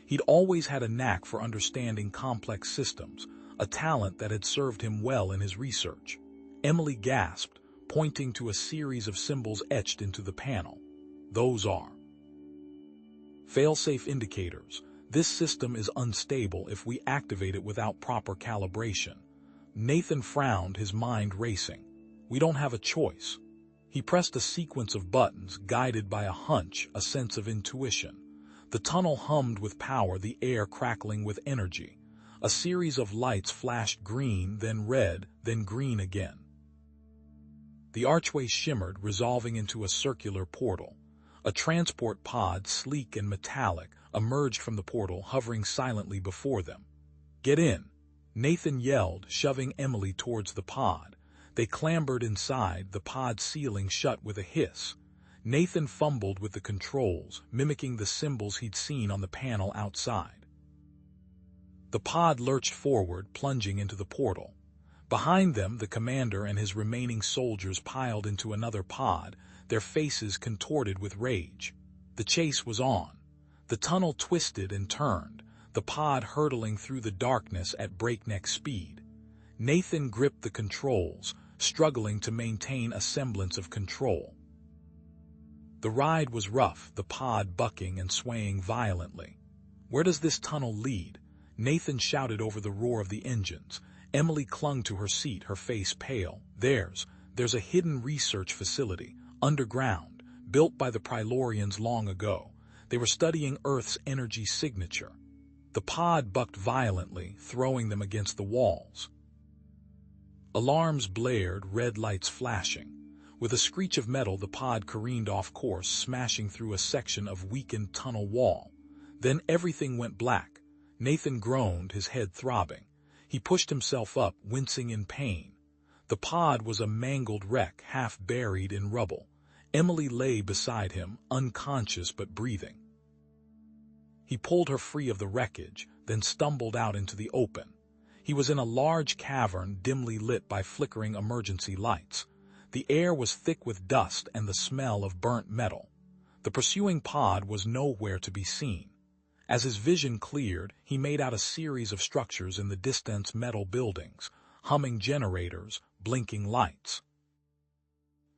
He'd always had a knack for understanding complex systems, a talent that had served him well in his research. Emily gasped, pointing to a series of symbols etched into the panel. Those are fail-safe indicators. This system is unstable if we activate it without proper calibration. Nathan frowned, his mind racing. We don't have a choice. He pressed a sequence of buttons, guided by a hunch, a sense of intuition. The tunnel hummed with power, the air crackling with energy. A series of lights flashed green, then red, then green again. The archway shimmered, resolving into a circular portal. A transport pod, sleek and metallic, emerged from the portal, hovering silently before them. "Get in," Nathan yelled, shoving Emily towards the pod. They clambered inside, the pod ceiling shut with a hiss. Nathan fumbled with the controls, mimicking the symbols he'd seen on the panel outside. The pod lurched forward, plunging into the portal. Behind them, the commander and his remaining soldiers piled into another pod, their faces contorted with rage. The chase was on. The tunnel twisted and turned, the pod hurtling through the darkness at breakneck speed. Nathan gripped the controls, struggling to maintain a semblance of control. The ride was rough, the pod bucking and swaying violently. "Where does this tunnel lead?" Nathan shouted over the roar of the engines. Emily clung to her seat, her face pale. There's a hidden research facility, underground, built by the Prilorians long ago. They were studying Earth's energy signature. The pod bucked violently, throwing them against the walls. Alarms blared, red lights flashing. With a screech of metal, the pod careened off course, smashing through a section of weakened tunnel wall. Then everything went black. Nathan groaned, his head throbbing. He pushed himself up, wincing in pain. The pod was a mangled wreck, half buried in rubble. Emily lay beside him, unconscious but breathing. He pulled her free of the wreckage, then stumbled out into the open. He was in a large cavern, dimly lit by flickering emergency lights. The air was thick with dust and the smell of burnt metal. The pursuing pod was nowhere to be seen. As his vision cleared, he made out a series of structures in the distance, metal buildings, humming generators, blinking lights.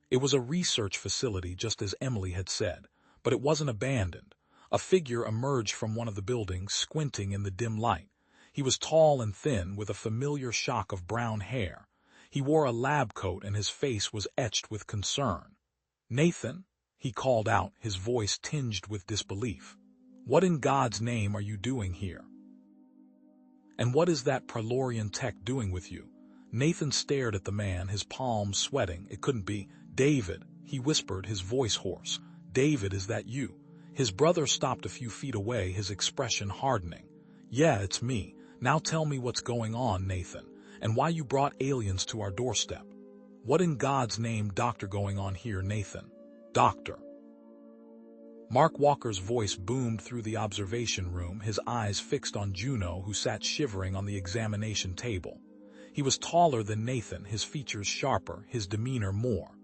It was a research facility, just as Emily had said, but it wasn't abandoned. A figure emerged from one of the buildings, squinting in the dim light. He was tall and thin, with a familiar shock of brown hair. He wore a lab coat and his face was etched with concern. "Nathan," he called out, his voice tinged with disbelief. "What in God's name are you doing here? And what is that Prilorian tech doing with you?" Nathan stared at the man, his palms sweating. It couldn't be. "David," he whispered, his voice hoarse. "David, is that you?" His brother stopped a few feet away, his expression hardening. "Yeah, it's me. Now tell me what's going on, Nathan, and why you brought aliens to our doorstep. What in God's name, doctor, going on here, Nathan? Doctor." Mark Walker's voice boomed through the observation room, his eyes fixed on Juno, who sat shivering on the examination table. He was taller than Nathan, his features sharper, his demeanor more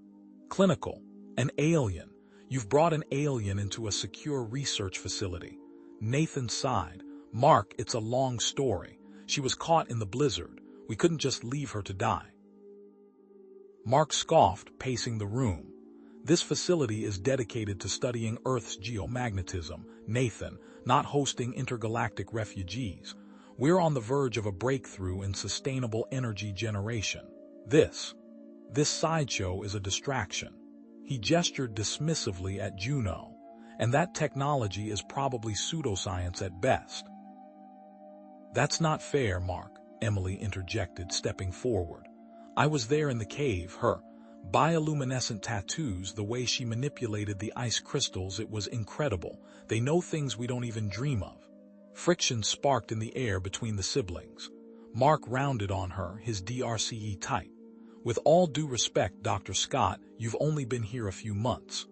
clinical. "An alien. You've brought an alien into a secure research facility." Nathan sighed. "Mark, it's a long story. She was caught in the blizzard. We couldn't just leave her to die." Mark scoffed, pacing the room. "This facility is dedicated to studying Earth's geomagnetism, Nathan, not hosting intergalactic refugees. We're on the verge of a breakthrough in sustainable energy generation. This sideshow is a distraction." He gestured dismissively at Juno. "And that technology is probably pseudoscience at best." "That's not fair, Mark," Emily interjected, stepping forward. "I was there in the cave, her bioluminescent tattoos, the way she manipulated the ice crystals, it was incredible. They know things we don't even dream of." Friction sparked in the air between the siblings. Mark rounded on her, his DRCE tight. "With all due respect, Dr. Scott, you've only been here a few months."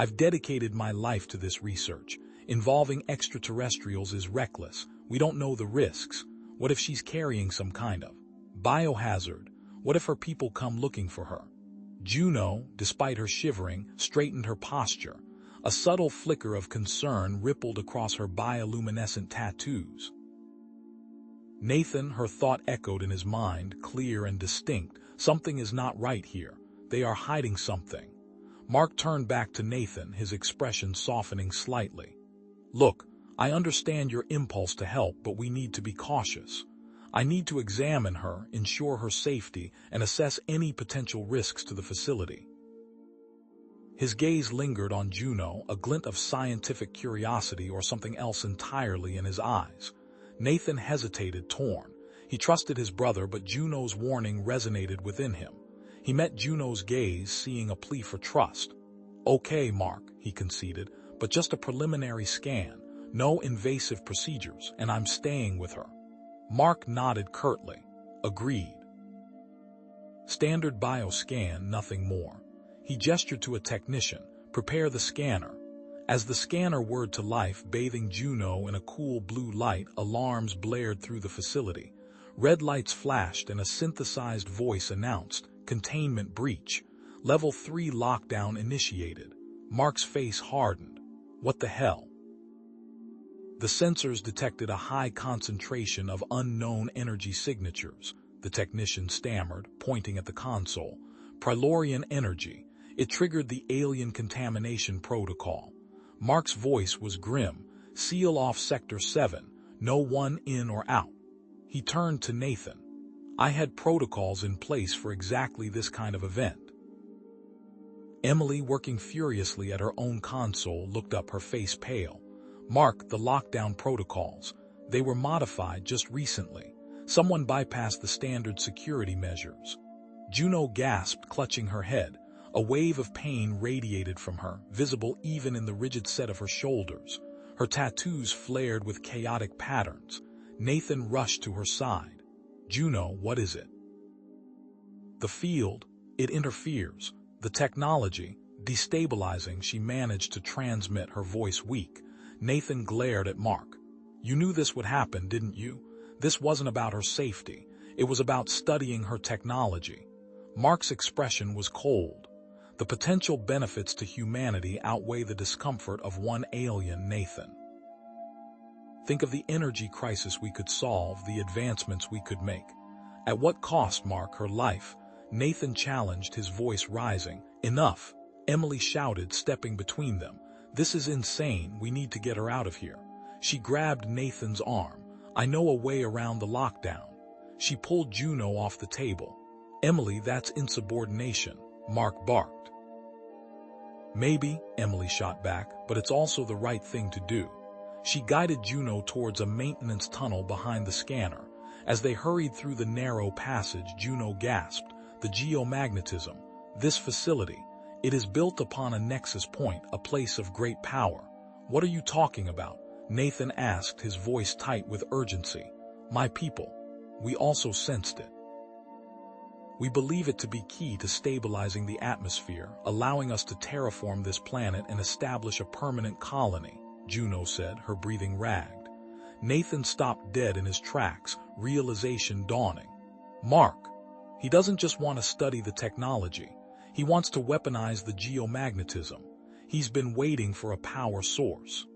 I've dedicated my life to this research. Involving extraterrestrials is reckless. We don't know the risks. What if she's carrying some kind of biohazard? What if her people come looking for her? Juno, despite her shivering, straightened her posture. A subtle flicker of concern rippled across her bioluminescent tattoos. Nathan, her thought echoed in his mind, clear and distinct. Something is not right here. They are hiding something. Mark turned back to Nathan, his expression softening slightly. Look, I understand your impulse to help, but we need to be cautious. I need to examine her, ensure her safety, and assess any potential risks to the facility. His gaze lingered on Juno, a glint of scientific curiosity or something else entirely in his eyes. Nathan hesitated, torn. He trusted his brother, but Juno's warning resonated within him. He met Juno's gaze, seeing a plea for trust. Okay, Mark, he conceded, but just a preliminary scan. No invasive procedures, and I'm staying with her. Mark nodded curtly. Agreed. Standard bioscan, nothing more. He gestured to a technician. Prepare the scanner. As the scanner whirred to life, bathing Juno in a cool blue light, alarms blared through the facility. Red lights flashed and a synthesized voice announced, containment breach. Level 3 lockdown initiated. Mark's face hardened. What the hell? The sensors detected a high concentration of unknown energy signatures, the technician stammered, pointing at the console. Prilorian energy. It triggered the alien contamination protocol. Mark's voice was grim. Seal off Sector 7. No one in or out. He turned to Nathan. I had protocols in place for exactly this kind of event. Emily, working furiously at her own console, looked up, her face pale. Mark, the lockdown protocols. They were modified just recently. Someone bypassed the standard security measures. Juno gasped, clutching her head. A wave of pain radiated from her, visible even in the rigid set of her shoulders. Her tattoos flared with chaotic patterns. Nathan rushed to her side. Juno, what is it? The field. It interferes. The technology. Destabilizing, she managed to transmit, her voice weak. Nathan glared at Mark. You knew this would happen, didn't you? This wasn't about her safety. It was about studying her technology. Mark's expression was cold. The potential benefits to humanity outweigh the discomfort of one alien, Nathan. Think of the energy crisis we could solve, the advancements we could make. At what cost, Mark? Her life? Nathan challenged, his voice rising. Enough! Emily shouted, stepping between them. This is insane. We need to get her out of here. She grabbed Nathan's arm. I know a way around the lockdown. She pulled Juno off the table. Emily, that's insubordination, Mark barked. Maybe, Emily shot back, but it's also the right thing to do. She guided Juno towards a maintenance tunnel behind the scanner. As they hurried through the narrow passage, Juno gasped. The geomagnetism. This facility. It is built upon a nexus point, a place of great power. What are you talking about? Nathan asked, his voice tight with urgency. My people. We also sensed it. We believe it to be key to stabilizing the atmosphere, allowing us to terraform this planet and establish a permanent colony, Juno said, her breathing ragged. Nathan stopped dead in his tracks, realization dawning. Mark. He doesn't just want to study the technology. He wants to weaponize the geomagnetism. He's been waiting for a power source.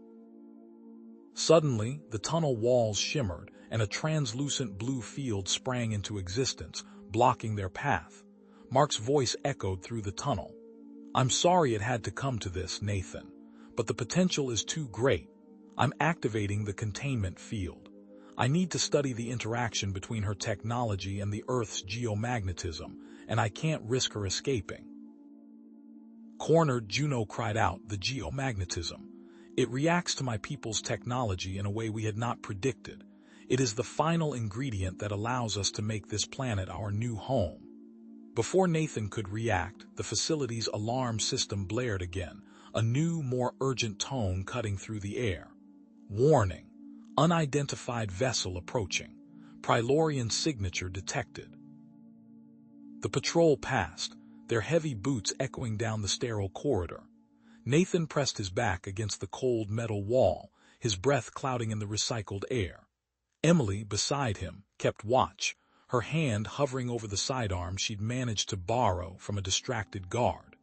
Suddenly, the tunnel walls shimmered, and a translucent blue field sprang into existence, blocking their path. Mark's voice echoed through the tunnel. I'm sorry it had to come to this, Nathan, but the potential is too great. I'm activating the containment field. I need to study the interaction between her technology and the Earth's geomagnetism, and I can't risk her escaping. Cornered, Juno cried out, the geomagnetism. It reacts to my people's technology in a way we had not predicted. It is the final ingredient that allows us to make this planet our new home. Before Nathan could react, the facility's alarm system blared again, a new, more urgent tone cutting through the air. Warning. Unidentified vessel approaching. Prilorian signature detected. The patrol passed, their heavy boots echoing down the sterile corridor. Nathan pressed his back against the cold metal wall, his breath clouding in the recycled air. Emily, beside him, kept watch, her hand hovering over the sidearm she'd managed to borrow from a distracted guard.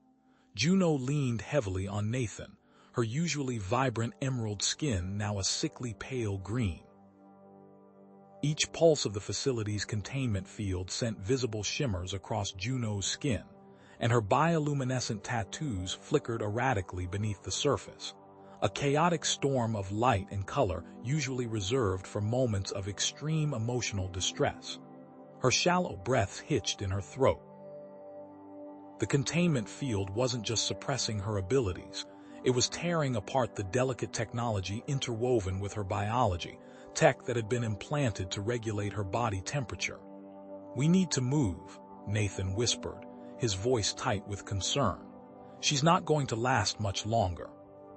Juno leaned heavily on Nathan, her usually vibrant emerald skin now a sickly pale green. Each pulse of the facility's containment field sent visible shimmers across Juno's skin, and her bioluminescent tattoos flickered erratically beneath the surface, a chaotic storm of light and color usually reserved for moments of extreme emotional distress. Her shallow breaths hitched in her throat. The containment field wasn't just suppressing her abilities, it was tearing apart the delicate technology interwoven with her biology, tech that had been implanted to regulate her body temperature. "We need to move," Nathan whispered, his voice tight with concern. "She's not going to last much longer."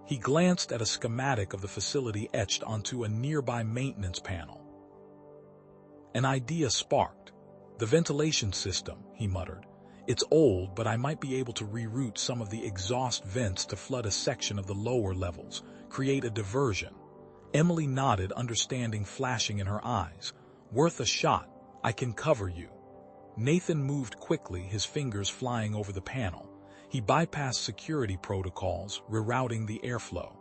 He glanced at a schematic of the facility etched onto a nearby maintenance panel. An idea sparked. "The ventilation system," he muttered. "It's old, but I might be able to reroute some of the exhaust vents to flood a section of the lower levels, create a diversion." Emily nodded, understanding flashing in her eyes. "Worth a shot. I can cover you." Nathan moved quickly, his fingers flying over the panel. He bypassed security protocols, rerouting the airflow.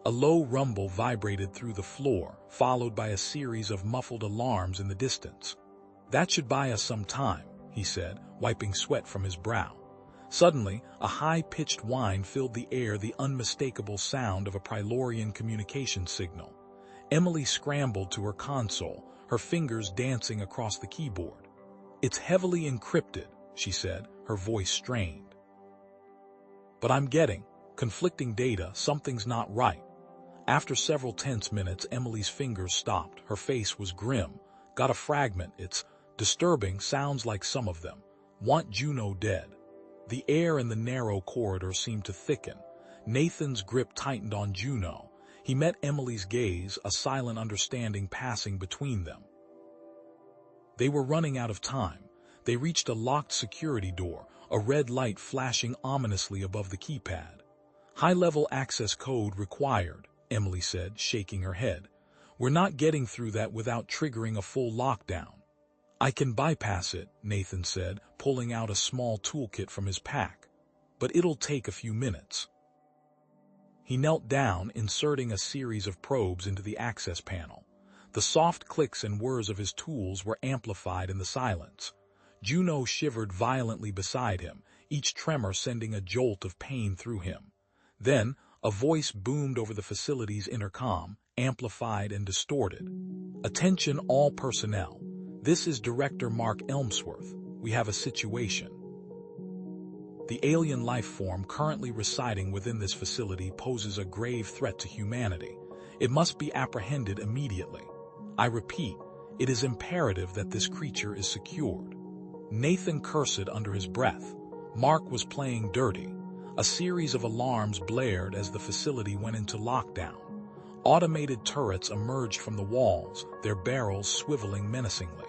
A low rumble vibrated through the floor, followed by a series of muffled alarms in the distance. "That should buy us some time," he said, wiping sweat from his brow. Suddenly, a high-pitched whine filled the air, the unmistakable sound of a Prilorian communication signal. Emily scrambled to her console, her fingers dancing across the keyboard. "It's heavily encrypted," she said, her voice strained. "But I'm getting conflicting data. Something's not right." After several tense minutes, Emily's fingers stopped. Her face was grim. "Got a fragment. It's disturbing. Sounds like some of them want Juno dead." The air in the narrow corridor seemed to thicken. Nathan's grip tightened on Juno. He met Emily's gaze, a silent understanding passing between them. They were running out of time. They reached a locked security door, a red light flashing ominously above the keypad. "High-level access code required," Emily said, shaking her head. "We're not getting through that without triggering a full lockdown." "I can bypass it," Nathan said, pulling out a small toolkit from his pack. "But it'll take a few minutes." He knelt down, inserting a series of probes into the access panel. The soft clicks and whirs of his tools were amplified in the silence. Juno shivered violently beside him, each tremor sending a jolt of pain through him. Then, a voice boomed over the facility's intercom, amplified and distorted. "Attention all personnel. This is Director Mark Elmsworth. We have a situation. The alien life form currently residing within this facility poses a grave threat to humanity. It must be apprehended immediately. I repeat, it is imperative that this creature is secured." Nathan cursed under his breath. Mark was playing dirty. A series of alarms blared as the facility went into lockdown. Automated turrets emerged from the walls, their barrels swiveling menacingly.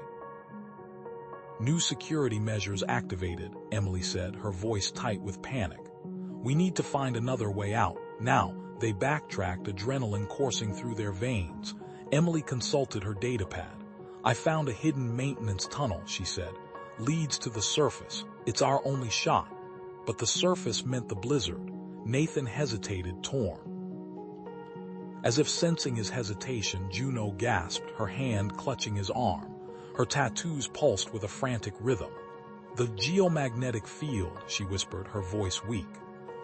"New security measures activated," Emily said, her voice tight with panic. "We need to find another way out, now." They backtracked, adrenaline coursing through their veins. Emily consulted her datapad. "I found a hidden maintenance tunnel," she said. "Leads to the surface. It's our only shot." But the surface meant the blizzard. Nathan hesitated, torn. As if sensing his hesitation, Juno gasped, her hand clutching his arm. Her tattoos pulsed with a frantic rhythm. "The geomagnetic field," she whispered, her voice weak.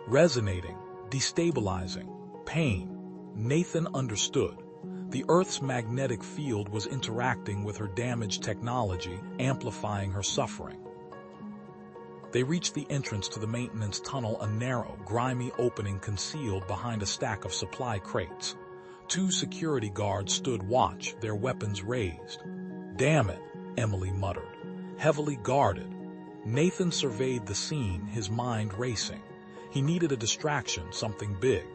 "Resonating, destabilizing, pain." Nathan understood. The Earth's magnetic field was interacting with her damaged technology, amplifying her suffering. They reached the entrance to the maintenance tunnel, a narrow, grimy opening concealed behind a stack of supply crates. Two security guards stood watch, their weapons raised. "Damn it," Emily muttered. "Heavily guarded." Nathan surveyed the scene, his mind racing. He needed a distraction, something big.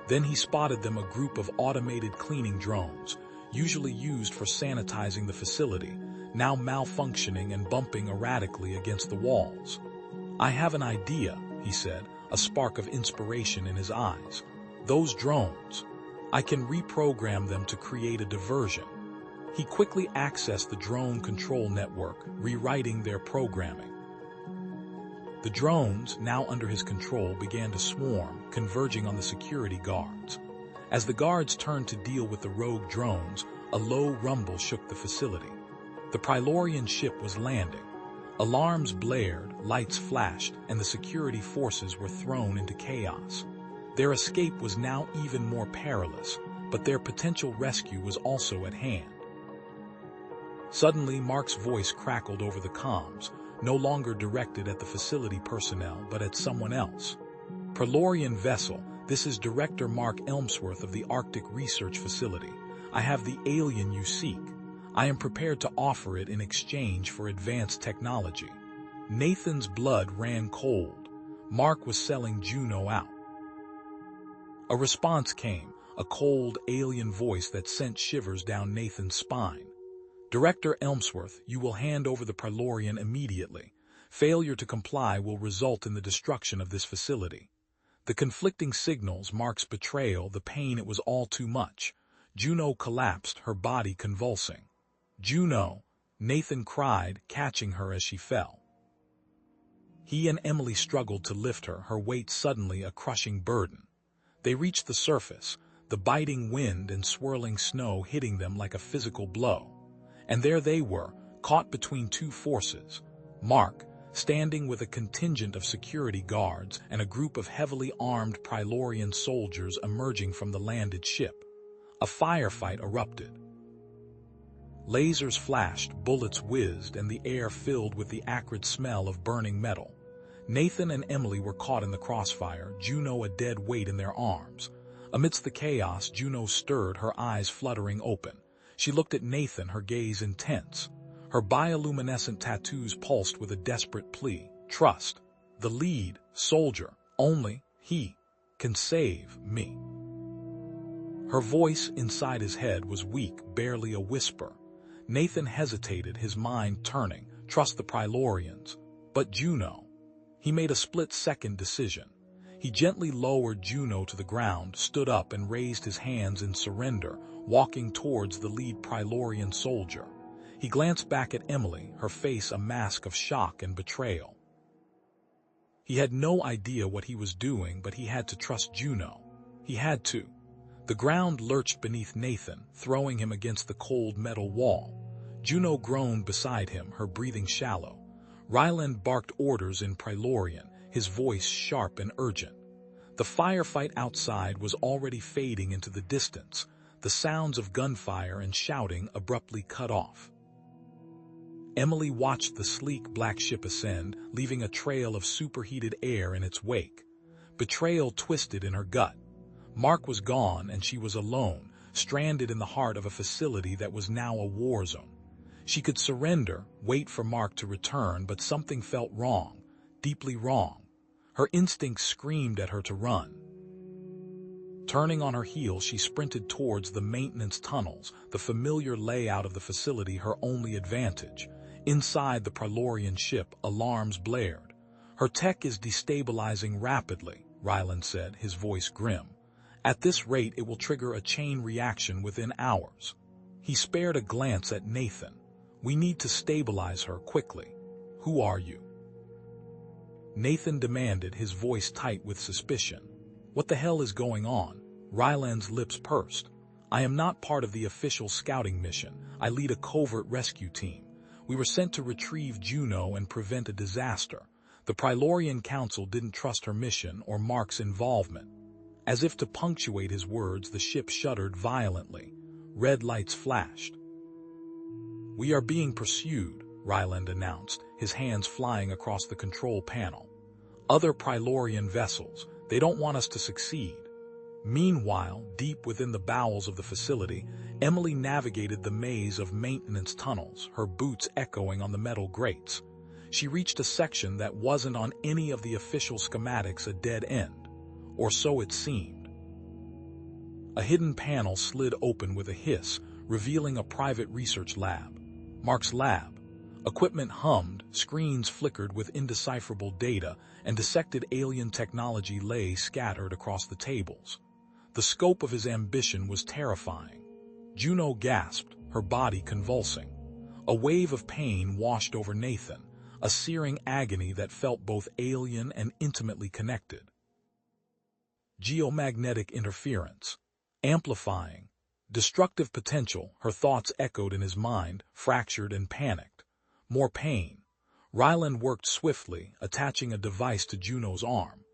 Then he spotted them, a group of automated cleaning drones, usually used for sanitizing the facility, now malfunctioning and bumping erratically against the walls. "I have an idea," he said, a spark of inspiration in his eyes. Those drones. I can reprogram them to create a diversion. He quickly accessed the drone control network, rewriting their programming. The drones, now under his control, began to swarm, converging on the security guards. As the guards turned to deal with the rogue drones, a low rumble shook the facility. The Prilorian ship was landing. Alarms blared, lights flashed, and the security forces were thrown into chaos. Their escape was now even more perilous, but their potential rescue was also at hand. Suddenly, Mark's voice crackled over the comms, no longer directed at the facility personnel but at someone else. Prilorian vessel, this is Director Mark Elmsworth of the Arctic Research Facility. I have the alien you seek. I am prepared to offer it in exchange for advanced technology. Nathan's blood ran cold. Mark was selling Juno out. A response came, a cold, alien voice that sent shivers down Nathan's spine. Director Elmsworth, you will hand over the Prilorian immediately. Failure to comply will result in the destruction of this facility. The conflicting signals, Mark's betrayal, the pain, it was all too much. Juno collapsed, her body convulsing. Juno, Nathan cried, catching her as she fell. He and Emily struggled to lift her, her weight suddenly a crushing burden. They reached the surface, the biting wind and swirling snow hitting them like a physical blow. And there they were, caught between two forces. Mark, standing with a contingent of security guards and a group of heavily armed Prilorian soldiers emerging from the landed ship. A firefight erupted. Lasers flashed, bullets whizzed, and the air filled with the acrid smell of burning metal. Nathan and Emily were caught in the crossfire, Juno a dead weight in their arms. Amidst the chaos, Juno stirred, her eyes fluttering open. She looked at Nathan, her gaze intense. Her bioluminescent tattoos pulsed with a desperate plea. Trust. The lead, soldier, only he can save me. Her voice inside his head was weak, barely a whisper. Nathan hesitated, his mind turning. Trust the Prilorians. But Juno. He made a split-second decision. He gently lowered Juno to the ground, stood up and raised his hands in surrender, walking towards the lead Prilorian soldier. He glanced back at Emily, her face a mask of shock and betrayal. He had no idea what he was doing, but he had to trust Juno. He had to. The ground lurched beneath Nathan, throwing him against the cold metal wall. Juno groaned beside him, her breathing shallow. Ryland barked orders in Prilorian, his voice sharp and urgent. The firefight outside was already fading into the distance, the sounds of gunfire and shouting abruptly cut off. Emily watched the sleek black ship ascend, leaving a trail of superheated air in its wake. Betrayal twisted in her gut. Mark was gone and she was alone, stranded in the heart of a facility that was now a war zone. She could surrender, wait for Mark to return, but something felt wrong, deeply wrong. Her instincts screamed at her to run. Turning on her heel, she sprinted towards the maintenance tunnels, the familiar layout of the facility her only advantage. Inside the Prilorian ship, alarms blared. Her tech is destabilizing rapidly, Ryland said, his voice grim. At this rate, it will trigger a chain reaction within hours. He spared a glance at Nathan. We need to stabilize her quickly. Who are you? Nathan demanded, his voice tight with suspicion. What the hell is going on? Ryland's lips pursed. I am not part of the official scouting mission. I lead a covert rescue team. We were sent to retrieve Juno and prevent a disaster. The Prilorian Council didn't trust her mission or Mark's involvement. As if to punctuate his words, the ship shuddered violently. Red lights flashed. We are being pursued, Ryland announced, his hands flying across the control panel. Other Prilorian vessels. They don't want us to succeed. Meanwhile, deep within the bowels of the facility, Emily navigated the maze of maintenance tunnels, her boots echoing on the metal grates. She reached a section that wasn't on any of the official schematics, a dead end. Or so it seemed. A hidden panel slid open with a hiss, revealing a private research lab. Mark's lab. Equipment hummed, screens flickered with indecipherable data, and dissected alien technology lay scattered across the tables. The scope of his ambition was terrifying. Juno gasped, her body convulsing. A wave of pain washed over Nathan, a searing agony that felt both alien and intimately connected. Geomagnetic interference. Amplifying. Destructive potential, her thoughts echoed in his mind, fractured and panicked. More pain. Ryland worked swiftly, attaching a device to Juno's arm.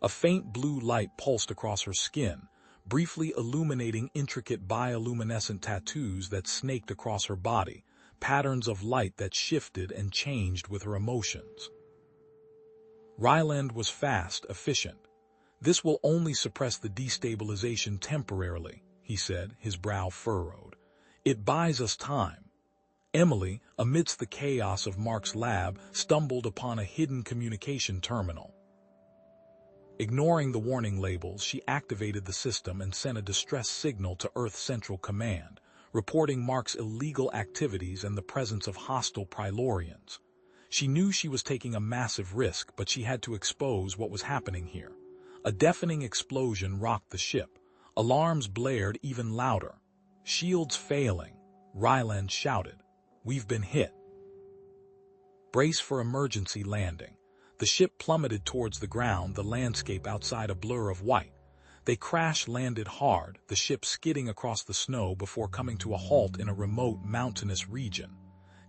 A faint blue light pulsed across her skin, briefly illuminating intricate bioluminescent tattoos that snaked across her body, patterns of light that shifted and changed with her emotions. Ryland was fast, efficient. "This will only suppress the destabilization temporarily," he said, his brow furrowed. "It buys us time." Emily, amidst the chaos of Mark's lab, stumbled upon a hidden communication terminal. Ignoring the warning labels, she activated the system and sent a distress signal to Earth Central Command, reporting Mark's illegal activities and the presence of hostile Prilorians. She knew she was taking a massive risk, but she had to expose what was happening here. A deafening explosion rocked the ship. Alarms blared even louder. "Shields failing," Ryland shouted. "We've been hit." "Brace for emergency landing." The ship plummeted towards the ground, the landscape outside a blur of white. They crash-landed hard, the ship skidding across the snow before coming to a halt in a remote mountainous region.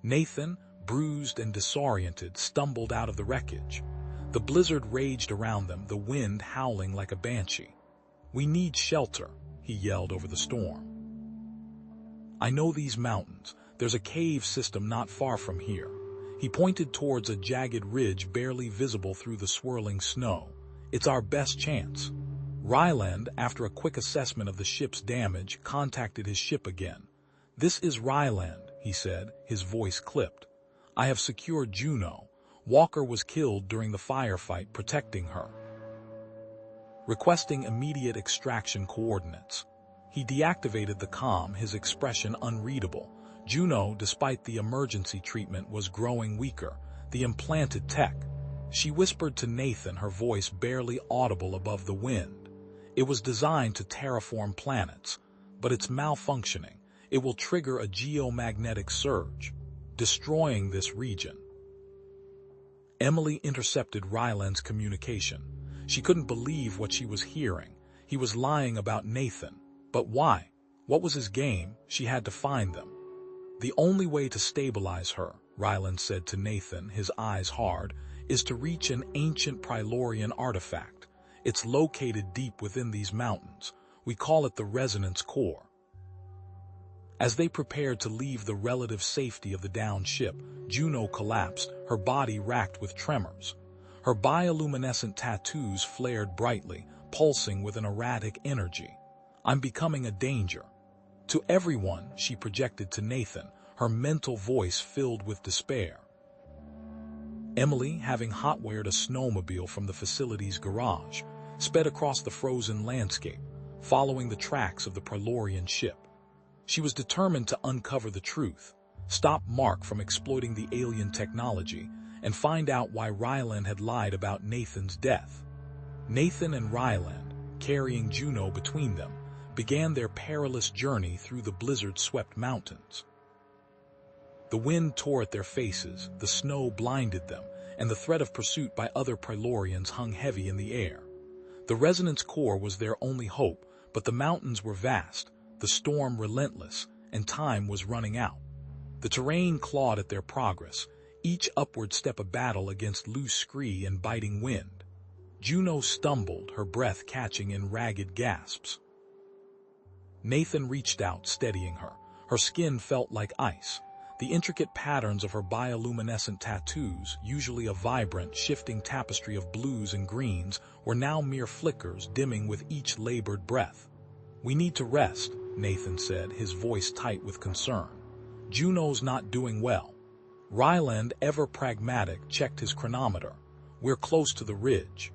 Nathan, bruised and disoriented, stumbled out of the wreckage. The blizzard raged around them, the wind howling like a banshee. "We need shelter," he yelled over the storm. "I know these mountains. There's a cave system not far from here." He pointed towards a jagged ridge barely visible through the swirling snow. "It's our best chance." Ryland, after a quick assessment of the ship's damage, contacted his ship again. "This is Ryland," he said, his voice clipped. "I have secured Juno. Walker was killed during the firefight protecting her. Requesting immediate extraction coordinates." He deactivated the comm, his expression unreadable. Juno, despite the emergency treatment, was growing weaker. The implanted tech. She whispered to Nathan, her voice barely audible above the wind. "It was designed to terraform planets, but it's malfunctioning. It will trigger a geomagnetic surge, destroying this region." Emily intercepted Ryland's communication. She couldn't believe what she was hearing. He was lying about Nathan. But why? What was his game? She had to find them. "The only way to stabilize her," Ryland said to Nathan, his eyes hard, "is to reach an ancient Prilorian artifact. It's located deep within these mountains. We call it the resonance core." As they prepared to leave the relative safety of the downed ship, Juno collapsed, her body racked with tremors. Her bioluminescent tattoos flared brightly, pulsing with an erratic energy. "I'm becoming a danger." To everyone, she projected to Nathan, her mental voice filled with despair. Emily, having hot-wired a snowmobile from the facility's garage, sped across the frozen landscape, following the tracks of the Prilorian ship. She was determined to uncover the truth, stop Mark from exploiting the alien technology, and find out why Ryland had lied about Nathan's death. Nathan and Ryland, carrying Juno between them, began their perilous journey through the blizzard-swept mountains. The wind tore at their faces, the snow blinded them, and the threat of pursuit by other Prilorians hung heavy in the air. The resonance core was their only hope, but the mountains were vast, the storm relentless, and time was running out. The terrain clawed at their progress, each upward step a battle against loose scree and biting wind. Juno stumbled, her breath catching in ragged gasps. Nathan reached out, steadying her. Her skin felt like ice. The intricate patterns of her bioluminescent tattoos, usually a vibrant, shifting tapestry of blues and greens, were now mere flickers, dimming with each labored breath. "We need to rest," Nathan said, his voice tight with concern. "Juno's not doing well." Ryland, ever pragmatic, checked his chronometer. "We're close to the ridge.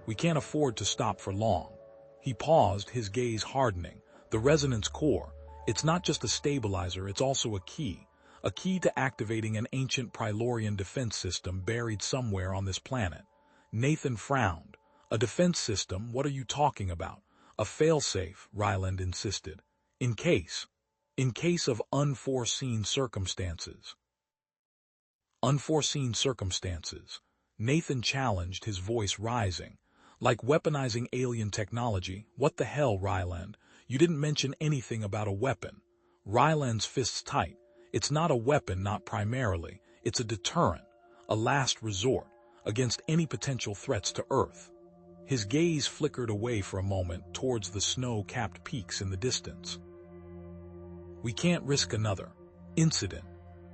We can't afford to stop for long." He paused, his gaze hardening. "The resonance core. It's not just a stabilizer, it's also a key. a key to activating an ancient Prilorian defense system buried somewhere on this planet. Nathan frowned. A defense system? What are you talking about? A failsafe, Ryland insisted. In case of unforeseen circumstances. Unforeseen circumstances. Nathan challenged, his voice rising. Like weaponizing alien technology. What the hell, Ryland? You didn't mention anything about a weapon. Ryland's fists tight. It's not a weapon, not primarily. It's a deterrent, a last resort, against any potential threats to Earth. His gaze flickered away for a moment towards the snow-capped peaks in the distance. We can't risk another incident.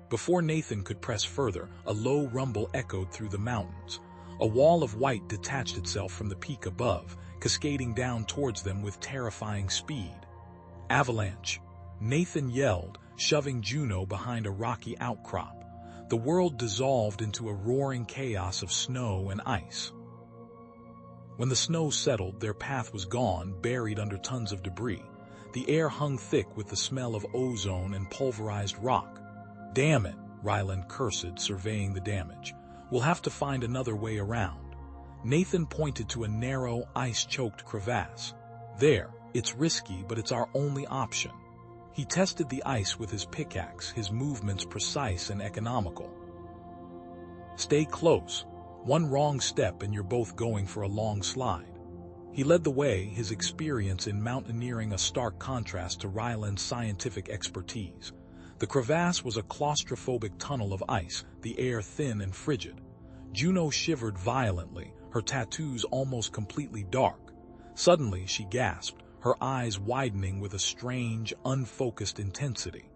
Before Nathan could press further, a low rumble echoed through the mountains. A wall of white detached itself from the peak above, cascading down towards them with terrifying speed. Avalanche! Nathan yelled, shoving Juno behind a rocky outcrop. The world dissolved into a roaring chaos of snow and ice. When the snow settled, their path was gone, buried under tons of debris. The air hung thick with the smell of ozone and pulverized rock. Damn it, Ryland cursed, surveying the damage. We'll have to find another way around. Nathan pointed to a narrow, ice-choked crevasse. There, it's risky, but it's our only option. He tested the ice with his pickaxe, his movements precise and economical. Stay close. One wrong step and you're both going for a long slide. He led the way, his experience in mountaineering a stark contrast to Ryland's scientific expertise. The crevasse was a claustrophobic tunnel of ice, the air thin and frigid. Juno shivered violently, her tattoos almost completely dark. Suddenly, she gasped, her eyes widening with a strange, unfocused intensity.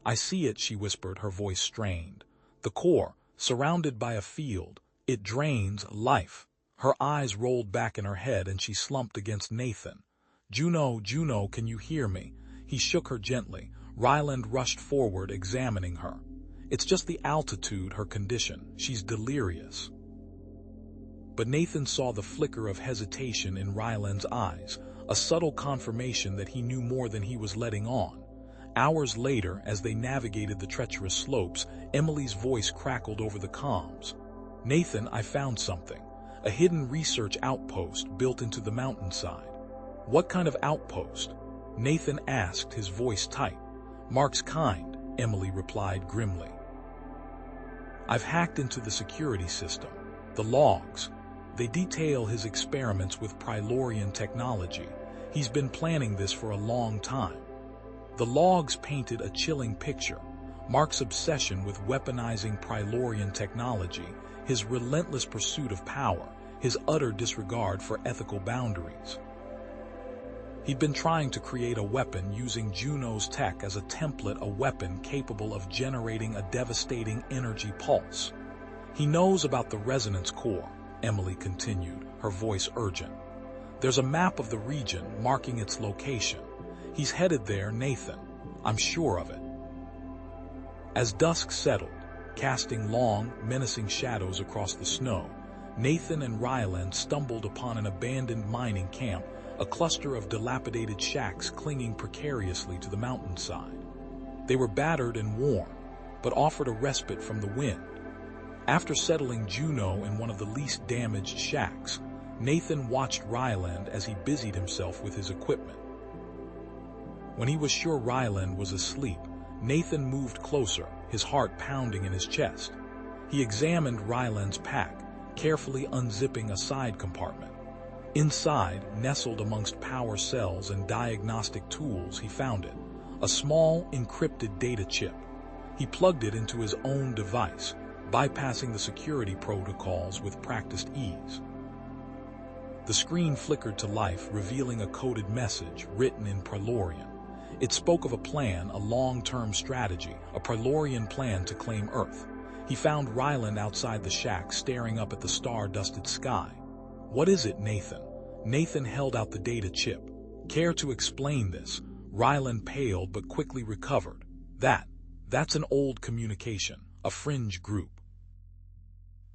I see it, she whispered, her voice strained. The core, surrounded by a field, it drains life. Her eyes rolled back in her head and she slumped against Nathan. Juno, can you hear me? He shook her gently. Ryland rushed forward, examining her. It's just the altitude, her condition. She's delirious. But Nathan saw the flicker of hesitation in Ryland's eyes, a subtle confirmation that he knew more than he was letting on. Hours later, as they navigated the treacherous slopes, Emily's voice crackled over the comms. Nathan, I found something. A hidden research outpost built into the mountainside. What kind of outpost? Nathan asked, his voice tight. Mark's kind, Emily replied grimly. I've hacked into the security system. The logs. They detail his experiments with Prilorian technology. He's been planning this for a long time. The logs painted a chilling picture. Mark's obsession with weaponizing Prilorian technology, his relentless pursuit of power, his utter disregard for ethical boundaries. He'd been trying to create a weapon using Juno's tech as a template, a weapon capable of generating a devastating energy pulse. He knows about the resonance core, Emily continued, her voice urgent. There's a map of the region marking its location. He's headed there, Nathan. I'm sure of it. As dusk settled, casting long, menacing shadows across the snow, Nathan and Ryland stumbled upon an abandoned mining camp, a cluster of dilapidated shacks clinging precariously to the mountainside. They were battered and worn, but offered a respite from the wind. After settling Juno in one of the least damaged shacks, Nathan watched Ryland as he busied himself with his equipment. When he was sure Ryland was asleep, Nathan moved closer, his heart pounding in his chest. He examined Ryland's pack, carefully unzipping a side compartment. Inside, nestled amongst power cells and diagnostic tools, he found it, a small, encrypted data chip. He plugged it into his own device, bypassing the security protocols with practiced ease. The screen flickered to life, revealing a coded message written in Prilorian. It spoke of a plan, a long-term strategy, a Prilorian plan to claim Earth. He found Ryland outside the shack, staring up at the star-dusted sky. What is it, Nathan? Nathan held out the data chip. Care to explain this? Ryland paled but quickly recovered. That's an old communication, a fringe group.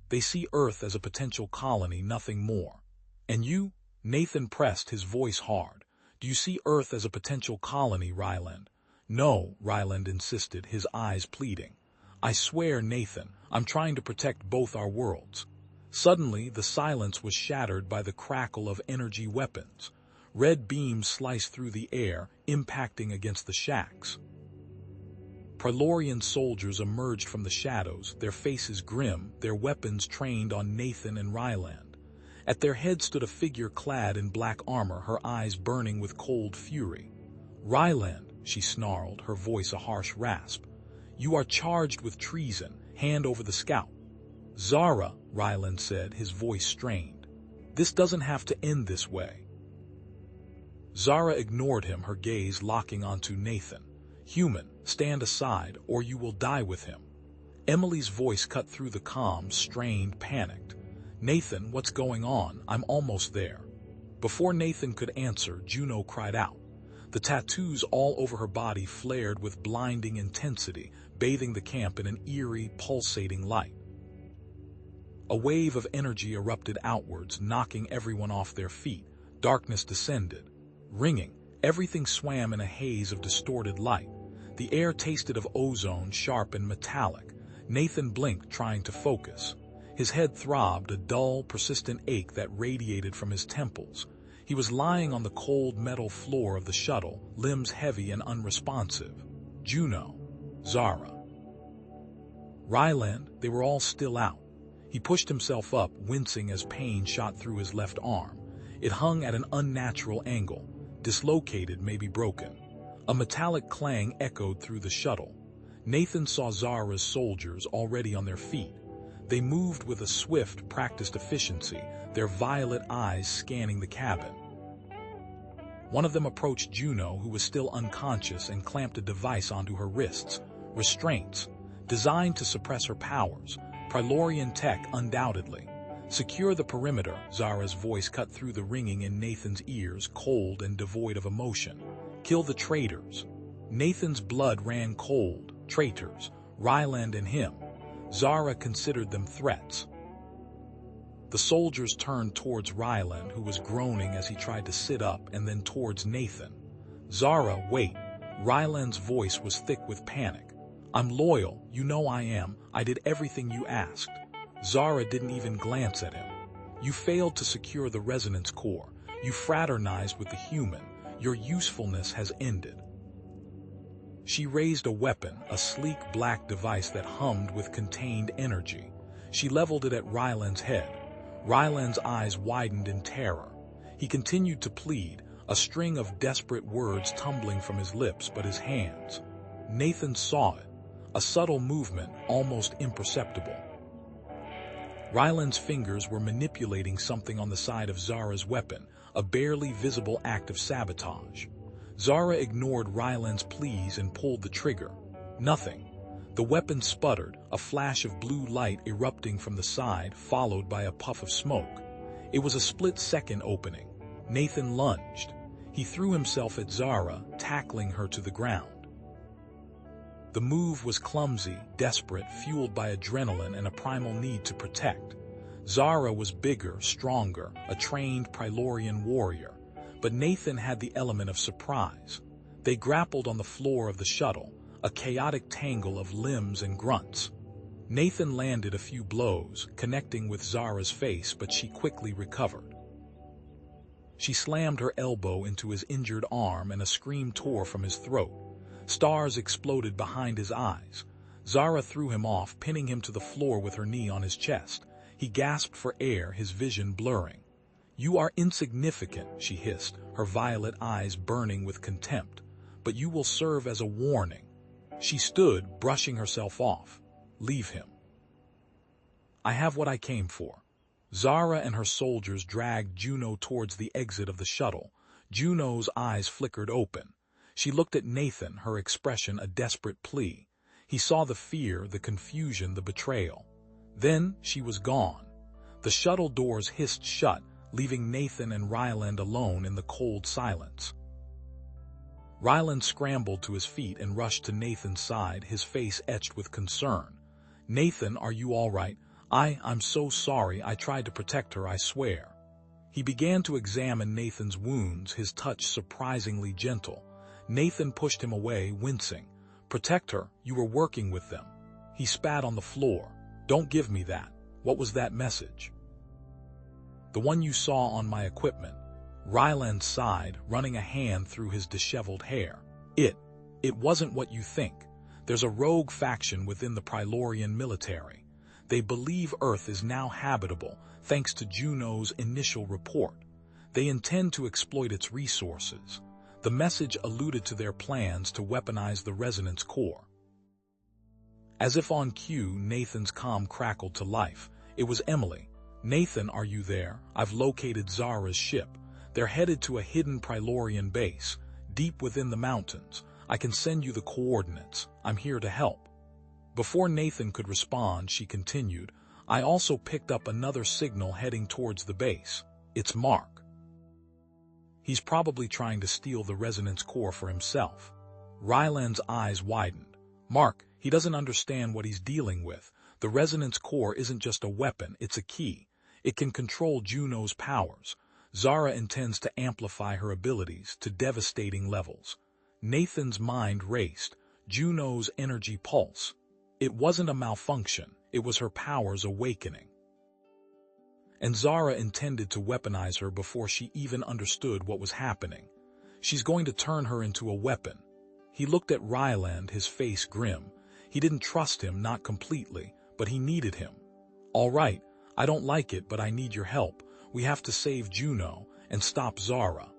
They see Earth as a potential colony, nothing more. And you? Nathan pressed, his voice hard. Do you see Earth as a potential colony, Ryland? No, Ryland insisted, his eyes pleading. I swear, Nathan, I'm trying to protect both our worlds. Suddenly, the silence was shattered by the crackle of energy weapons. Red beams sliced through the air, impacting against the shacks. Prylorian soldiers emerged from the shadows, their faces grim, their weapons trained on Nathan and Ryland. At their head stood a figure clad in black armor, her eyes burning with cold fury. Ryland, she snarled, her voice a harsh rasp. You are charged with treason. Hand over the scout. Zara, Ryland said, his voice strained. This doesn't have to end this way. Zara ignored him, her gaze locking onto Nathan. Human, stand aside, or you will die with him. Emily's voice cut through the calm, strained, panicked. Nathan, what's going on? I'm almost there. Before Nathan could answer, Juno cried out. The tattoos all over her body flared with blinding intensity, bathing the camp in an eerie, pulsating light. A wave of energy erupted outwards, knocking everyone off their feet. Darkness descended. Ringing, everything swam in a haze of distorted light. The air tasted of ozone, sharp and metallic. Nathan blinked, trying to focus. His head throbbed, a dull, persistent ache that radiated from his temples. He was lying on the cold metal floor of the shuttle, limbs heavy and unresponsive. Juno, Zara, Ryland, they were all still out. He pushed himself up, wincing as pain shot through his left arm. It hung at an unnatural angle, dislocated, maybe broken. A metallic clang echoed through the shuttle. Nathan saw Zara's soldiers already on their feet. They moved with a swift, practiced efficiency, their violet eyes scanning the cabin. One of them approached Juno, who was still unconscious, and clamped a device onto her wrists. Restraints, designed to suppress her powers. Prylorian tech, undoubtedly. Secure the perimeter, Zara's voice cut through the ringing in Nathan's ears, cold and devoid of emotion. Kill the traitors. Nathan's blood ran cold. Traitors, Ryland and him. Zara considered them threats. The soldiers turned towards Ryland, who was groaning as he tried to sit up, and then towards Nathan. Zara, wait. Ryland's voice was thick with panic. I'm loyal, you know I am. I did everything you asked. Zara didn't even glance at him. You failed to secure the resonance core. You fraternized with the human. Your usefulness has ended. She raised a weapon, a sleek black device that hummed with contained energy. She leveled it at Ryland's head. Ryland's eyes widened in terror. He continued to plead, a string of desperate words tumbling from his lips, but his hands. Nathan saw it, a subtle movement, almost imperceptible. Ryland's fingers were manipulating something on the side of Zara's weapon, a barely visible act of sabotage. Zara ignored Ryland's pleas and pulled the trigger. Nothing. The weapon sputtered, a flash of blue light erupting from the side, followed by a puff of smoke. It was a split-second opening. Nathan lunged. He threw himself at Zara, tackling her to the ground. The move was clumsy, desperate, fueled by adrenaline and a primal need to protect. Zara was bigger, stronger, a trained Prylorian warrior. But Nathan had the element of surprise. They grappled on the floor of the shuttle, a chaotic tangle of limbs and grunts. Nathan landed a few blows, connecting with Zara's face, but she quickly recovered. She slammed her elbow into his injured arm and a scream tore from his throat. Stars exploded behind his eyes. Zara threw him off, pinning him to the floor with her knee on his chest. He gasped for air, his vision blurring. You are insignificant, she hissed, her violet eyes burning with contempt. But you will serve as a warning. She stood, brushing herself off. Leave him. I have what I came for. Zara and her soldiers dragged Juno towards the exit of the shuttle. Juno's eyes flickered open. She looked at Nathan, her expression a desperate plea. He saw the fear, the confusion, the betrayal. Then she was gone. The shuttle doors hissed shut, leaving Nathan and Ryland alone in the cold silence. Ryland scrambled to his feet and rushed to Nathan's side, his face etched with concern. Nathan, are you all right? I'm so sorry. I tried to protect her, I swear. He began to examine Nathan's wounds, his touch surprisingly gentle. Nathan pushed him away, wincing. "Protect her, you were working with them." He spat on the floor. "Don't give me that. What was that message?" "The one you saw on my equipment." Ryland sighed, running a hand through his disheveled hair. It wasn't what you think. There's a rogue faction within the Prilorian military. They believe Earth is now habitable, thanks to Juno's initial report. They intend to exploit its resources. The message alluded to their plans to weaponize the resonance core. As if on cue, Nathan's comm crackled to life. It was Emily. "Nathan, are you there? I've located Zara's ship. They're headed to a hidden Prilorian base, deep within the mountains. I can send you the coordinates. I'm here to help." Before Nathan could respond, she continued, "I also picked up another signal heading towards the base. It's Mark. He's probably trying to steal the resonance core for himself." Ryland's eyes widened. "Mark, he doesn't understand what he's dealing with. The resonance core isn't just a weapon, it's a key. It can control Juno's powers. Zara intends to amplify her abilities to devastating levels." Nathan's mind raced. Juno's energy pulse. It wasn't a malfunction, it was her powers awakening. And Zara intended to weaponize her before she even understood what was happening. She's going to turn her into a weapon. He looked at Ryland, his face grim. He didn't trust him, not completely, but he needed him. "All right, I don't like it, but I need your help. We have to save Juno and stop Zara."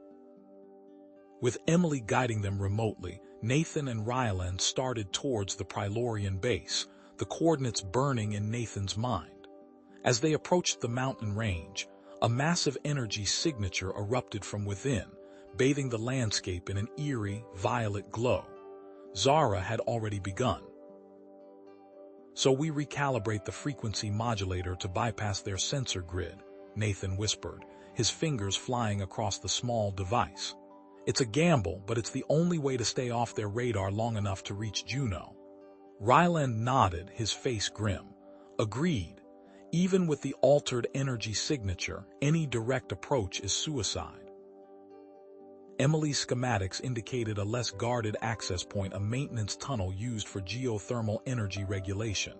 With Emily guiding them remotely, Nathan and Ryland started towards the Prilorian base, the coordinates burning in Nathan's mind. As they approached the mountain range, a massive energy signature erupted from within, bathing the landscape in an eerie, violet glow. Zara had already begun. "So we recalibrate the frequency modulator to bypass their sensor grid," Nathan whispered, his fingers flying across the small device. "It's a gamble, but it's the only way to stay off their radar long enough to reach Juno." Ryland nodded, his face grim. "Agreed. Even with the altered energy signature, any direct approach is suicide." Emily's schematics indicated a less guarded access point, a maintenance tunnel used for geothermal energy regulation.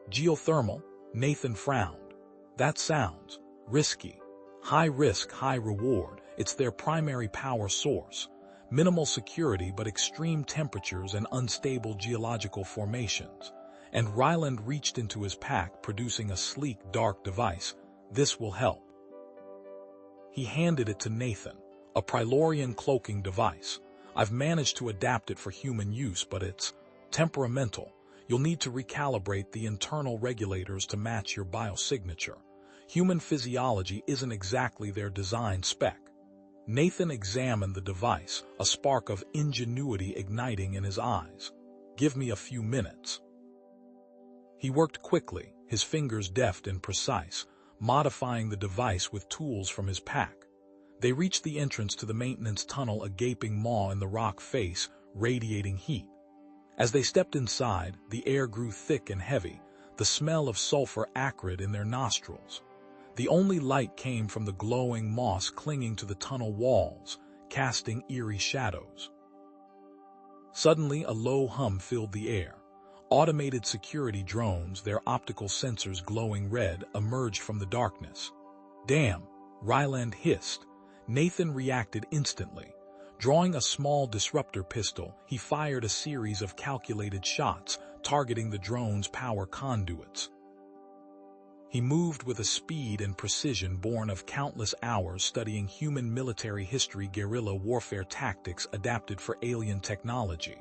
"Geothermal?" Nathan frowned. "That sounds risky. High risk, high reward. It's their primary power source. Minimal security but extreme temperatures and unstable geological formations." And Ryland reached into his pack, producing a sleek, dark device. "This will help." He handed it to Nathan. "A Prilorian cloaking device. I've managed to adapt it for human use, but it's temperamental. You'll need to recalibrate the internal regulators to match your biosignature. Human physiology isn't exactly their design spec." Nathan examined the device, a spark of ingenuity igniting in his eyes. "Give me a few minutes." He worked quickly, his fingers deft and precise, modifying the device with tools from his pack. They reached the entrance to the maintenance tunnel, a gaping maw in the rock face, radiating heat. As they stepped inside, the air grew thick and heavy, the smell of sulfur acrid in their nostrils. The only light came from the glowing moss clinging to the tunnel walls, casting eerie shadows. Suddenly, a low hum filled the air. Automated security drones, their optical sensors glowing red, emerged from the darkness. "Damn!" Ryland hissed. Nathan reacted instantly. Drawing a small disruptor pistol, he fired a series of calculated shots, targeting the drone's power conduits. He moved with a speed and precision born of countless hours studying human military history, guerrilla warfare tactics adapted for alien technology.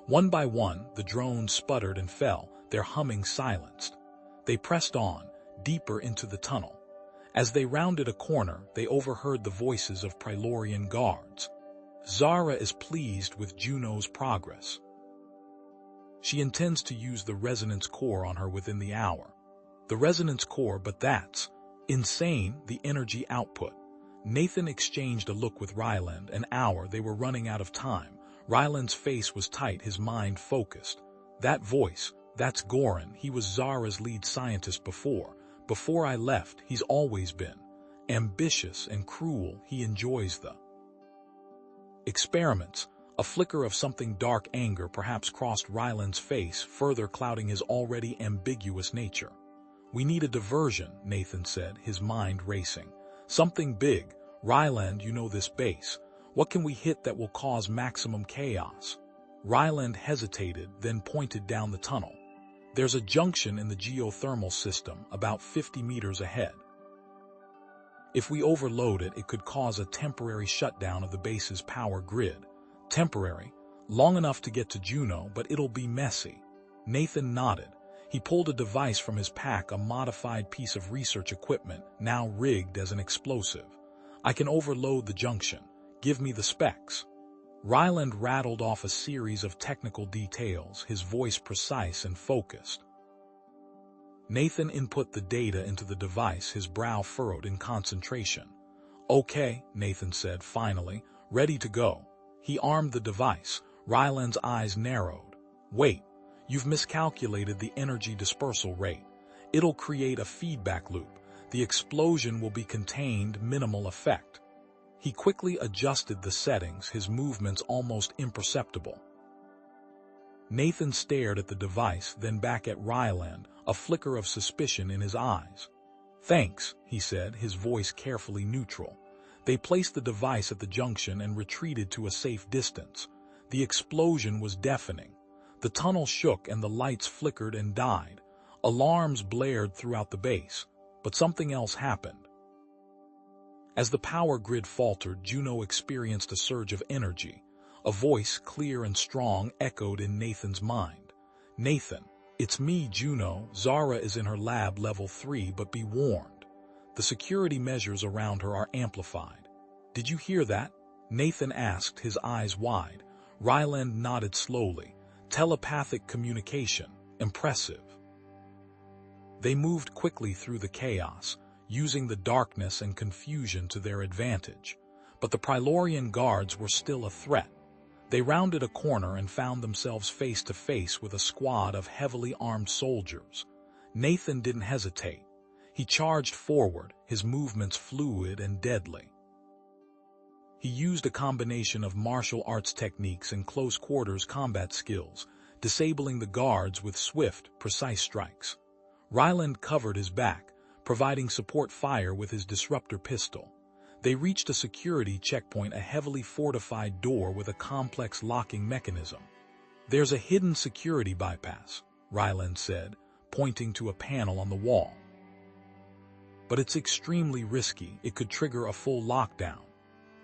One by one, the drones sputtered and fell, their humming silenced. They pressed on, deeper into the tunnel. As they rounded a corner, they overheard the voices of Prilorian guards. "Zara is pleased with Juno's progress. She intends to use the resonance core on her within the hour." The resonance core, but that's insane, the energy output. Nathan exchanged a look with Ryland. An hour, they were running out of time. Ryland's face was tight, his mind focused. "That voice, that's Goran. He was Zara's lead scientist before. Before I left, he's always been ambitious and cruel. He enjoys the experiments. A flicker of something dark anger perhaps crossed Ryland's face, further clouding his already ambiguous nature. "We need a diversion," Nathan said, his mind racing. "Something big. Ryland, you know this base. What can we hit that will cause maximum chaos?" Ryland hesitated, then pointed down the tunnel. "There's a junction in the geothermal system, about 50 meters ahead. If we overload it, it could cause a temporary shutdown of the base's power grid. Temporary, long enough to get to Juno, but it'll be messy." Nathan nodded. He pulled a device from his pack, a modified piece of research equipment, now rigged as an explosive. "I can overload the junction. Give me the specs." Ryland rattled off a series of technical details, his voice precise and focused. Nathan input the data into the device, his brow furrowed in concentration. "Okay," Nathan said finally, "ready to go." He armed the device. Ryland's eyes narrowed. "Wait, you've miscalculated the energy dispersal rate. It'll create a feedback loop. The explosion will be contained, minimal effect." He quickly adjusted the settings, his movements almost imperceptible. Nathan stared at the device, then back at Ryland, a flicker of suspicion in his eyes. "Thanks," he said, his voice carefully neutral. They placed the device at the junction and retreated to a safe distance. The explosion was deafening. The tunnel shook and the lights flickered and died. Alarms blared throughout the base, but something else happened. As the power grid faltered, Juno experienced a surge of energy. A voice, clear and strong, echoed in Nathan's mind. "Nathan, it's me, Juno. Zara is in her lab level 3, but be warned. The security measures around her are amplified." "Did you hear that?" Nathan asked, his eyes wide. Ryland nodded slowly. "Telepathic communication. Impressive." They moved quickly through the chaos, using the darkness and confusion to their advantage. But the Prylorian guards were still a threat. They rounded a corner and found themselves face to face with a squad of heavily armed soldiers. Nathan didn't hesitate. He charged forward, his movements fluid and deadly. He used a combination of martial arts techniques and close-quarters combat skills, disabling the guards with swift, precise strikes. Ryland covered his back, providing support fire with his disruptor pistol. They reached a security checkpoint, a heavily fortified door with a complex locking mechanism. "There's a hidden security bypass," Ryland said, pointing to a panel on the wall. "But it's extremely risky. It could trigger a full lockdown."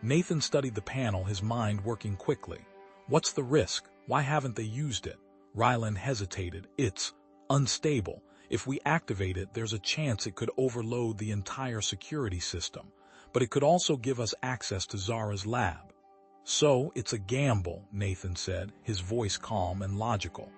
Nathan studied the panel, his mind working quickly. "What's the risk? Why haven't they used it?" Ryland hesitated. "It's unstable. If we activate it, there's a chance it could overload the entire security system, but it could also give us access to Zara's lab." "So, it's a gamble," Nathan said, his voice calm and logical.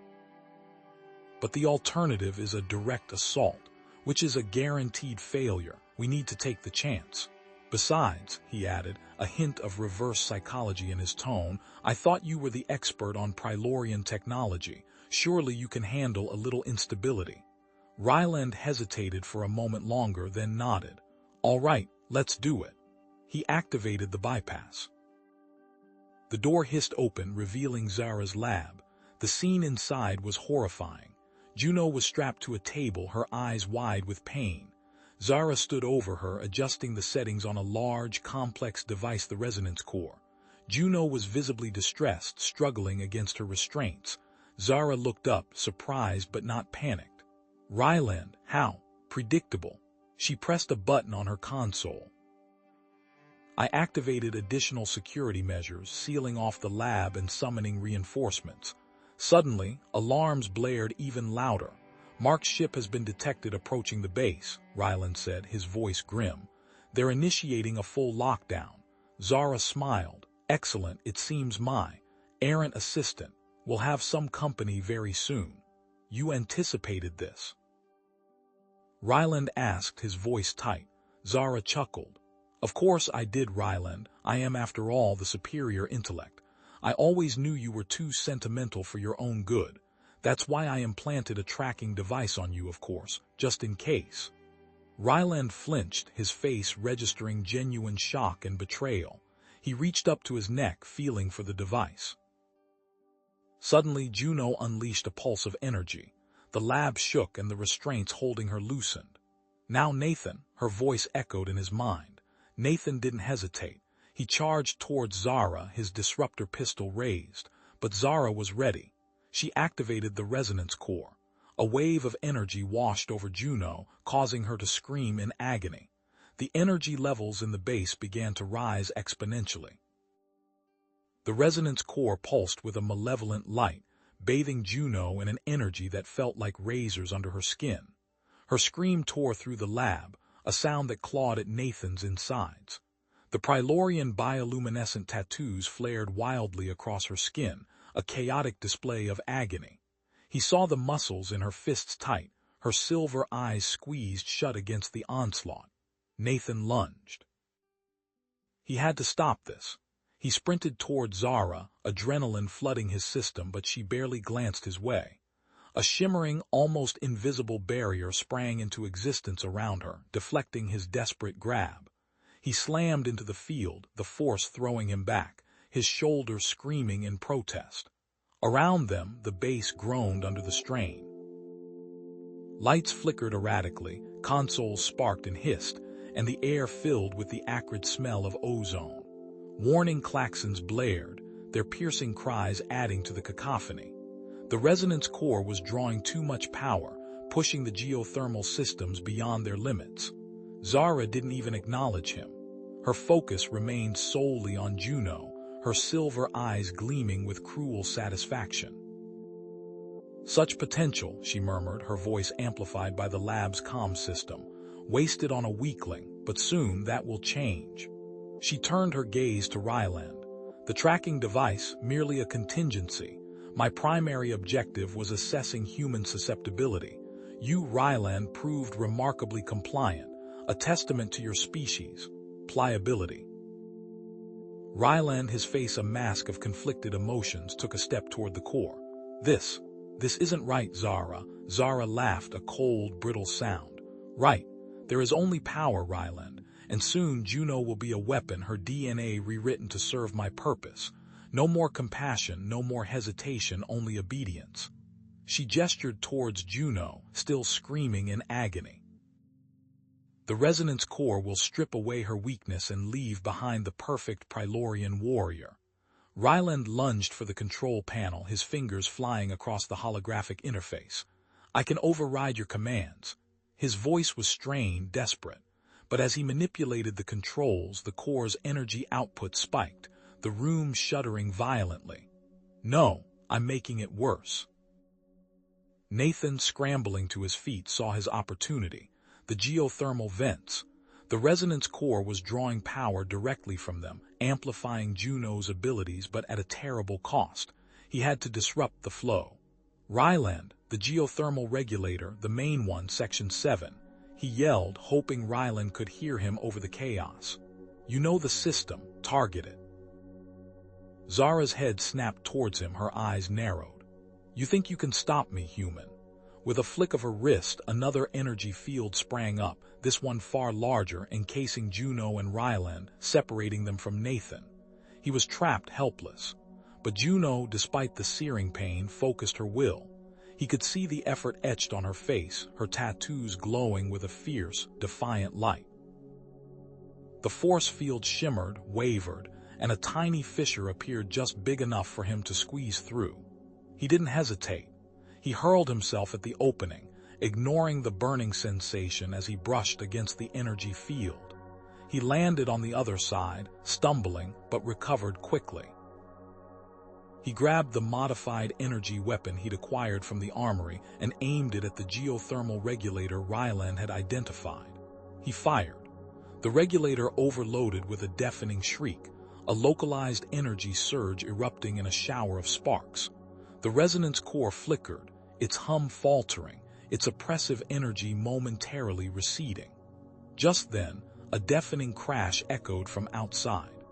"But the alternative is a direct assault, which is a guaranteed failure. We need to take the chance. Besides," he added, a hint of reverse psychology in his tone, "I thought you were the expert on Prylorian technology. Surely you can handle a little instability." Ryland hesitated for a moment longer, then nodded. "All right, let's do it." He activated the bypass. The door hissed open, revealing Zara's lab. The scene inside was horrifying. Juno was strapped to a table, her eyes wide with pain. Zara stood over her, adjusting the settings on a large, complex device, the resonance core. Juno was visibly distressed, struggling against her restraints. Zara looked up, surprised but not panicked. "Ryland, how?" "Predictable." She pressed a button on her console. "I activated additional security measures, sealing off the lab and summoning reinforcements." Suddenly, alarms blared even louder. "Mark's ship has been detected approaching the base," Ryland said, his voice grim. "They're initiating a full lockdown." Zara smiled. "Excellent, it seems my errant assistant will have some company very soon." "You anticipated this?" Ryland asked, his voice tight. Zara chuckled. "Of course I did, Ryland. I am, after all, the superior intellect. I always knew you were too sentimental for your own good. That's why I implanted a tracking device on you, of course, just in case." Ryland flinched, his face registering genuine shock and betrayal. He reached up to his neck, feeling for the device. Suddenly, Juno unleashed a pulse of energy. The lab shook and the restraints holding her loosened. Now Nathan, her voice echoed in his mind. Nathan didn't hesitate. He charged towards Zara, his disruptor pistol raised. But Zara was ready. She activated the resonance core. A wave of energy washed over Juno, causing her to scream in agony. The energy levels in the base began to rise exponentially. The resonance core pulsed with a malevolent light, bathing Juno in an energy that felt like razors under her skin. Her scream tore through the lab, a sound that clawed at Nathan's insides. The Prilorian bioluminescent tattoos flared wildly across her skin, a chaotic display of agony. He saw the muscles in her fists tight, her silver eyes squeezed shut against the onslaught. Nathan lunged. He had to stop this. He sprinted toward Zara, adrenaline flooding his system, but she barely glanced his way. A shimmering, almost invisible barrier sprang into existence around her, deflecting his desperate grab. He slammed into the field, the force throwing him back, his shoulders screaming in protest. Around them, the base groaned under the strain. Lights flickered erratically, consoles sparked and hissed, and the air filled with the acrid smell of ozone. Warning klaxons blared, their piercing cries adding to the cacophony. The resonance core was drawing too much power, pushing the geothermal systems beyond their limits. Zara didn't even acknowledge him. Her focus remained solely on Juno, her silver eyes gleaming with cruel satisfaction. "Such potential," she murmured, her voice amplified by the lab's comm system. "Wasted on a weakling, but soon that will change." She turned her gaze to Ryland. "The tracking device, merely a contingency. My primary objective was assessing human susceptibility. You, Ryland, proved remarkably compliant, a testament to your species' pliability." Ryland, his face a mask of conflicted emotions, took a step toward the core. This isn't right, Zara." Zara laughed, a cold, brittle sound. "Right. There is only power, Ryland, and soon Juno will be a weapon, her DNA rewritten to serve my purpose. No more compassion, no more hesitation, only obedience." She gestured towards Juno, still screaming in agony. "The resonance core will strip away her weakness and leave behind the perfect Prilorian warrior." Ryland lunged for the control panel, his fingers flying across the holographic interface. "I can override your commands." His voice was strained, desperate. But as he manipulated the controls, the core's energy output spiked, the room shuddering violently. "No, I'm making it worse." Nathan, scrambling to his feet, saw his opportunity. The geothermal vents. The resonance core was drawing power directly from them, amplifying Juno's abilities but at a terrible cost. He had to disrupt the flow. "Ryland, the geothermal regulator, the main one, Section 7. He yelled, hoping Ryland could hear him over the chaos. "You know the system. Target it." Zara's head snapped towards him, her eyes narrowed. "You think you can stop me, human?" With a flick of her wrist, another energy field sprang up, this one far larger, encasing Juno and Ryland, separating them from Nathan. He was trapped, helpless. But Juno, despite the searing pain, focused her will. He could see the effort etched on her face, her tattoos glowing with a fierce, defiant light. The force field shimmered, wavered, and a tiny fissure appeared just big enough for him to squeeze through. He didn't hesitate. He hurled himself at the opening, ignoring the burning sensation as he brushed against the energy field. He landed on the other side, stumbling, but recovered quickly. He grabbed the modified energy weapon he'd acquired from the armory and aimed it at the geothermal regulator Ryland had identified. He fired. The regulator overloaded with a deafening shriek, a localized energy surge erupting in a shower of sparks. The resonance core flickered, its hum faltering, its oppressive energy momentarily receding. Just then, a deafening crash echoed from outside.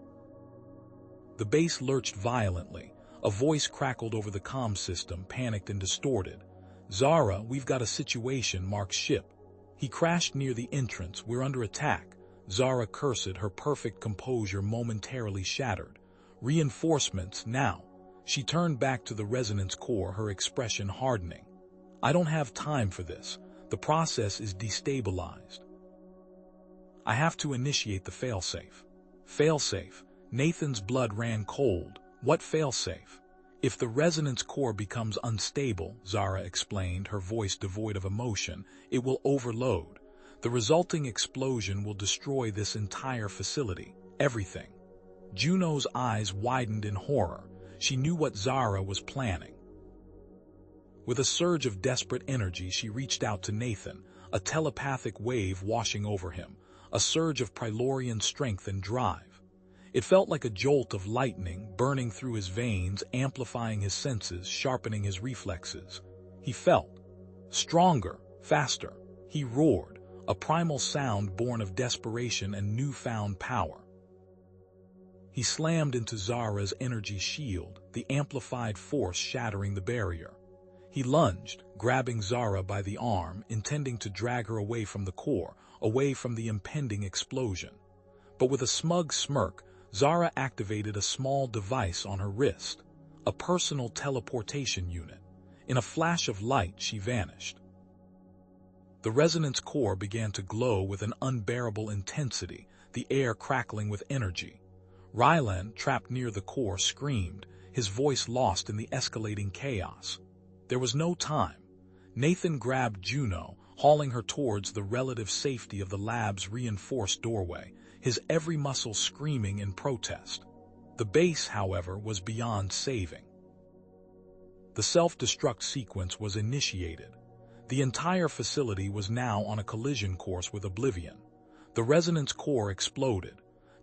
The base lurched violently. A voice crackled over the comm system, panicked and distorted. "Zara, we've got a situation, marked ship." He crashed near the entrance. "We're under attack." Zara cursed, her perfect composure momentarily shattered. "Reinforcements, now." She turned back to the resonance core, her expression hardening. I don't have time for this. The process is destabilized. I have to initiate the failsafe. Failsafe. Nathan's blood ran cold. What failsafe? If the resonance core becomes unstable, Zara explained, her voice devoid of emotion, it will overload. The resulting explosion will destroy this entire facility. Everything. Juno's eyes widened in horror. She knew what Zara was planning. With a surge of desperate energy, she reached out to Nathan, a telepathic wave washing over him, a surge of Prylorian strength and drive. It felt like a jolt of lightning burning through his veins, amplifying his senses, sharpening his reflexes. He felt stronger, faster. He roared, a primal sound born of desperation and newfound power. He slammed into Zara's energy shield, the amplified force shattering the barrier. He lunged, grabbing Zara by the arm, intending to drag her away from the core, away from the impending explosion. But with a smug smirk, Zara activated a small device on her wrist, a personal teleportation unit. In a flash of light, she vanished. The resonance core began to glow with an unbearable intensity, the air crackling with energy. Ryland, trapped near the core, screamed, his voice lost in the escalating chaos. There was no time. Nathan grabbed Juno, hauling her towards the relative safety of the lab's reinforced doorway, his every muscle screaming in protest. The base, however, was beyond saving. The self-destruct sequence was initiated. The entire facility was now on a collision course with oblivion. The resonance core exploded,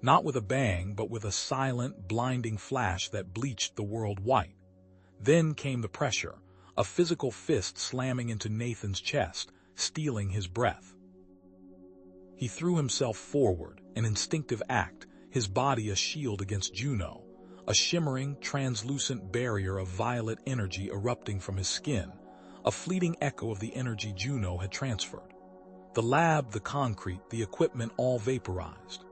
not with a bang, but with a silent, blinding flash that bleached the world white. Then came the pressure, a physical fist slamming into Nathan's chest, stealing his breath. He threw himself forward, an instinctive act, his body a shield against Juno, a shimmering, translucent barrier of violet energy erupting from his skin, a fleeting echo of the energy Juno had transferred. The lab, the concrete, the equipment all vaporized.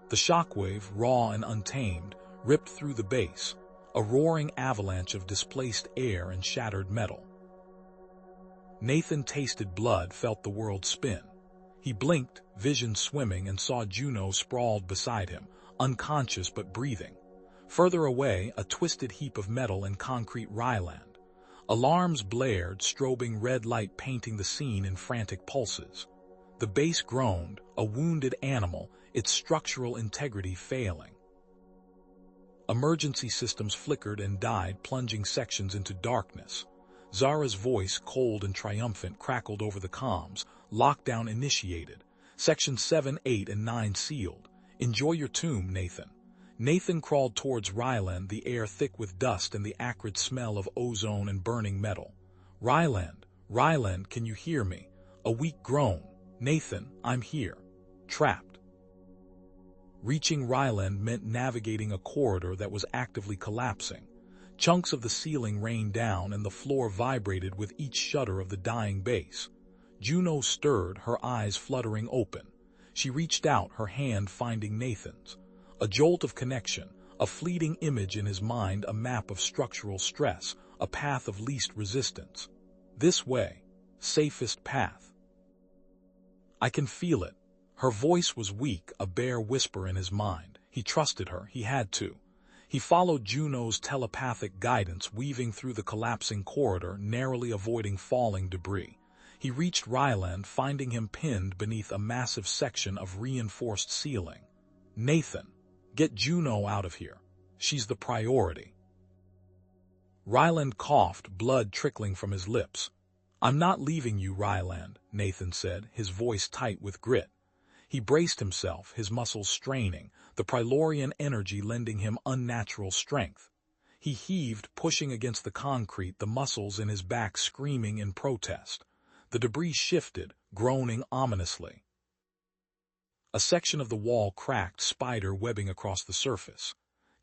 The shockwave, raw and untamed, ripped through the base, a roaring avalanche of displaced air and shattered metal. Nathan tasted blood, felt the world spin. He blinked, vision swimming, and saw Juno sprawled beside him, unconscious but breathing. Further away, a twisted heap of metal and concrete Ryland. Alarms blared, strobing red light painting the scene in frantic pulses. The base groaned, a wounded animal, its structural integrity failing. Emergency systems flickered and died, plunging sections into darkness. Zara's voice, cold and triumphant, crackled over the comms. Lockdown initiated. Sections 7, 8, and 9 sealed. Enjoy your tomb, Nathan. Nathan crawled towards Ryland, the air thick with dust and the acrid smell of ozone and burning metal. Ryland, can you hear me? A weak groan. Nathan, I'm here. Trapped. Reaching Ryland meant navigating a corridor that was actively collapsing. Chunks of the ceiling rained down and the floor vibrated with each shudder of the dying base. Juno stirred, her eyes fluttering open. She reached out, her hand finding Nathan's. A jolt of connection, a fleeting image in his mind, a map of structural stress, a path of least resistance. This way. Safest path. I can feel it. Her voice was weak, a bare whisper in his mind. He trusted her, he had to. He followed Juno's telepathic guidance, weaving through the collapsing corridor, narrowly avoiding falling debris. He reached Ryland, finding him pinned beneath a massive section of reinforced ceiling. Nathan, get Juno out of here. She's the priority. Ryland coughed, blood trickling from his lips. I'm not leaving you, Ryland, Nathan said, his voice tight with grit. He braced himself, his muscles straining, the Prylorian energy lending him unnatural strength. He heaved, pushing against the concrete, the muscles in his back screaming in protest. The debris shifted, groaning ominously. A section of the wall cracked, spider webbing across the surface.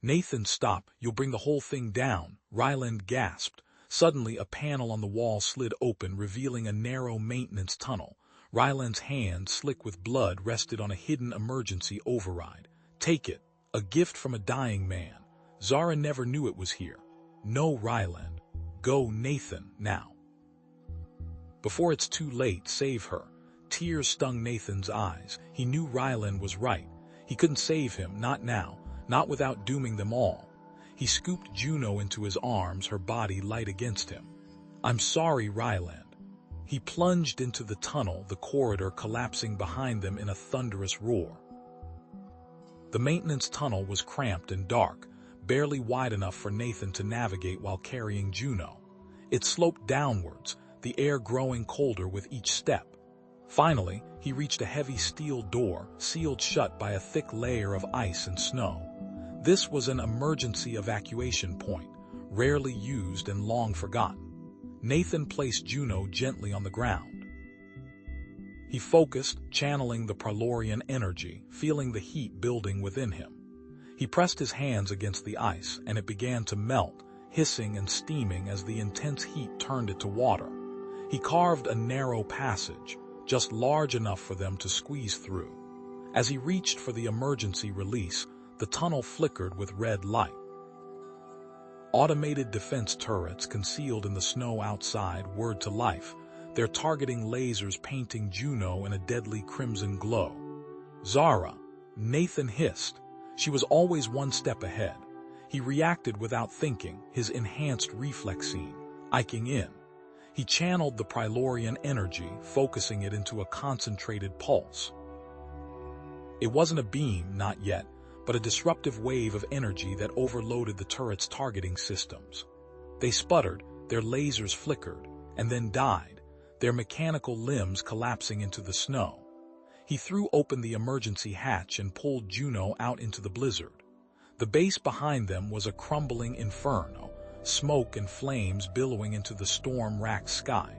Nathan, stop, you'll bring the whole thing down, Ryland gasped. Suddenly, a panel on the wall slid open, revealing a narrow maintenance tunnel. Ryland's hand, slick with blood, rested on a hidden emergency override. Take it, a gift from a dying man. Zara never knew it was here. "No, Ryland. Go, Nathan, now. Before it's too late, save her." Tears stung Nathan's eyes. He knew Ryland was right. He couldn't save him, not now, not without dooming them all. He scooped Juno into his arms, her body light against him. "I'm sorry, Ryland." He plunged into the tunnel, the corridor collapsing behind them in a thunderous roar. The maintenance tunnel was cramped and dark, barely wide enough for Nathan to navigate while carrying Juno. It sloped downwards, the air growing colder with each step. Finally, he reached a heavy steel door, sealed shut by a thick layer of ice and snow. This was an emergency evacuation point, rarely used and long forgotten. Nathan placed Juno gently on the ground. He focused, channeling the Prylorian energy, feeling the heat building within him. He pressed his hands against the ice, and it began to melt, hissing and steaming as the intense heat turned it to water. He carved a narrow passage, just large enough for them to squeeze through. As he reached for the emergency release, the tunnel flickered with red light. Automated defense turrets concealed in the snow outside whirred to life, their targeting lasers painting Juno in a deadly crimson glow. "Zara," Nathan hissed. She was always one step ahead. He reacted without thinking, his enhanced reflexine iking in. He channeled the Prylorian energy, focusing it into a concentrated pulse. It wasn't a beam, not yet, but a disruptive wave of energy that overloaded the turret's targeting systems. They sputtered, their lasers flickered, and then died, their mechanical limbs collapsing into the snow. He threw open the emergency hatch and pulled Juno out into the blizzard. The base behind them was a crumbling inferno, smoke and flames billowing into the storm-racked sky.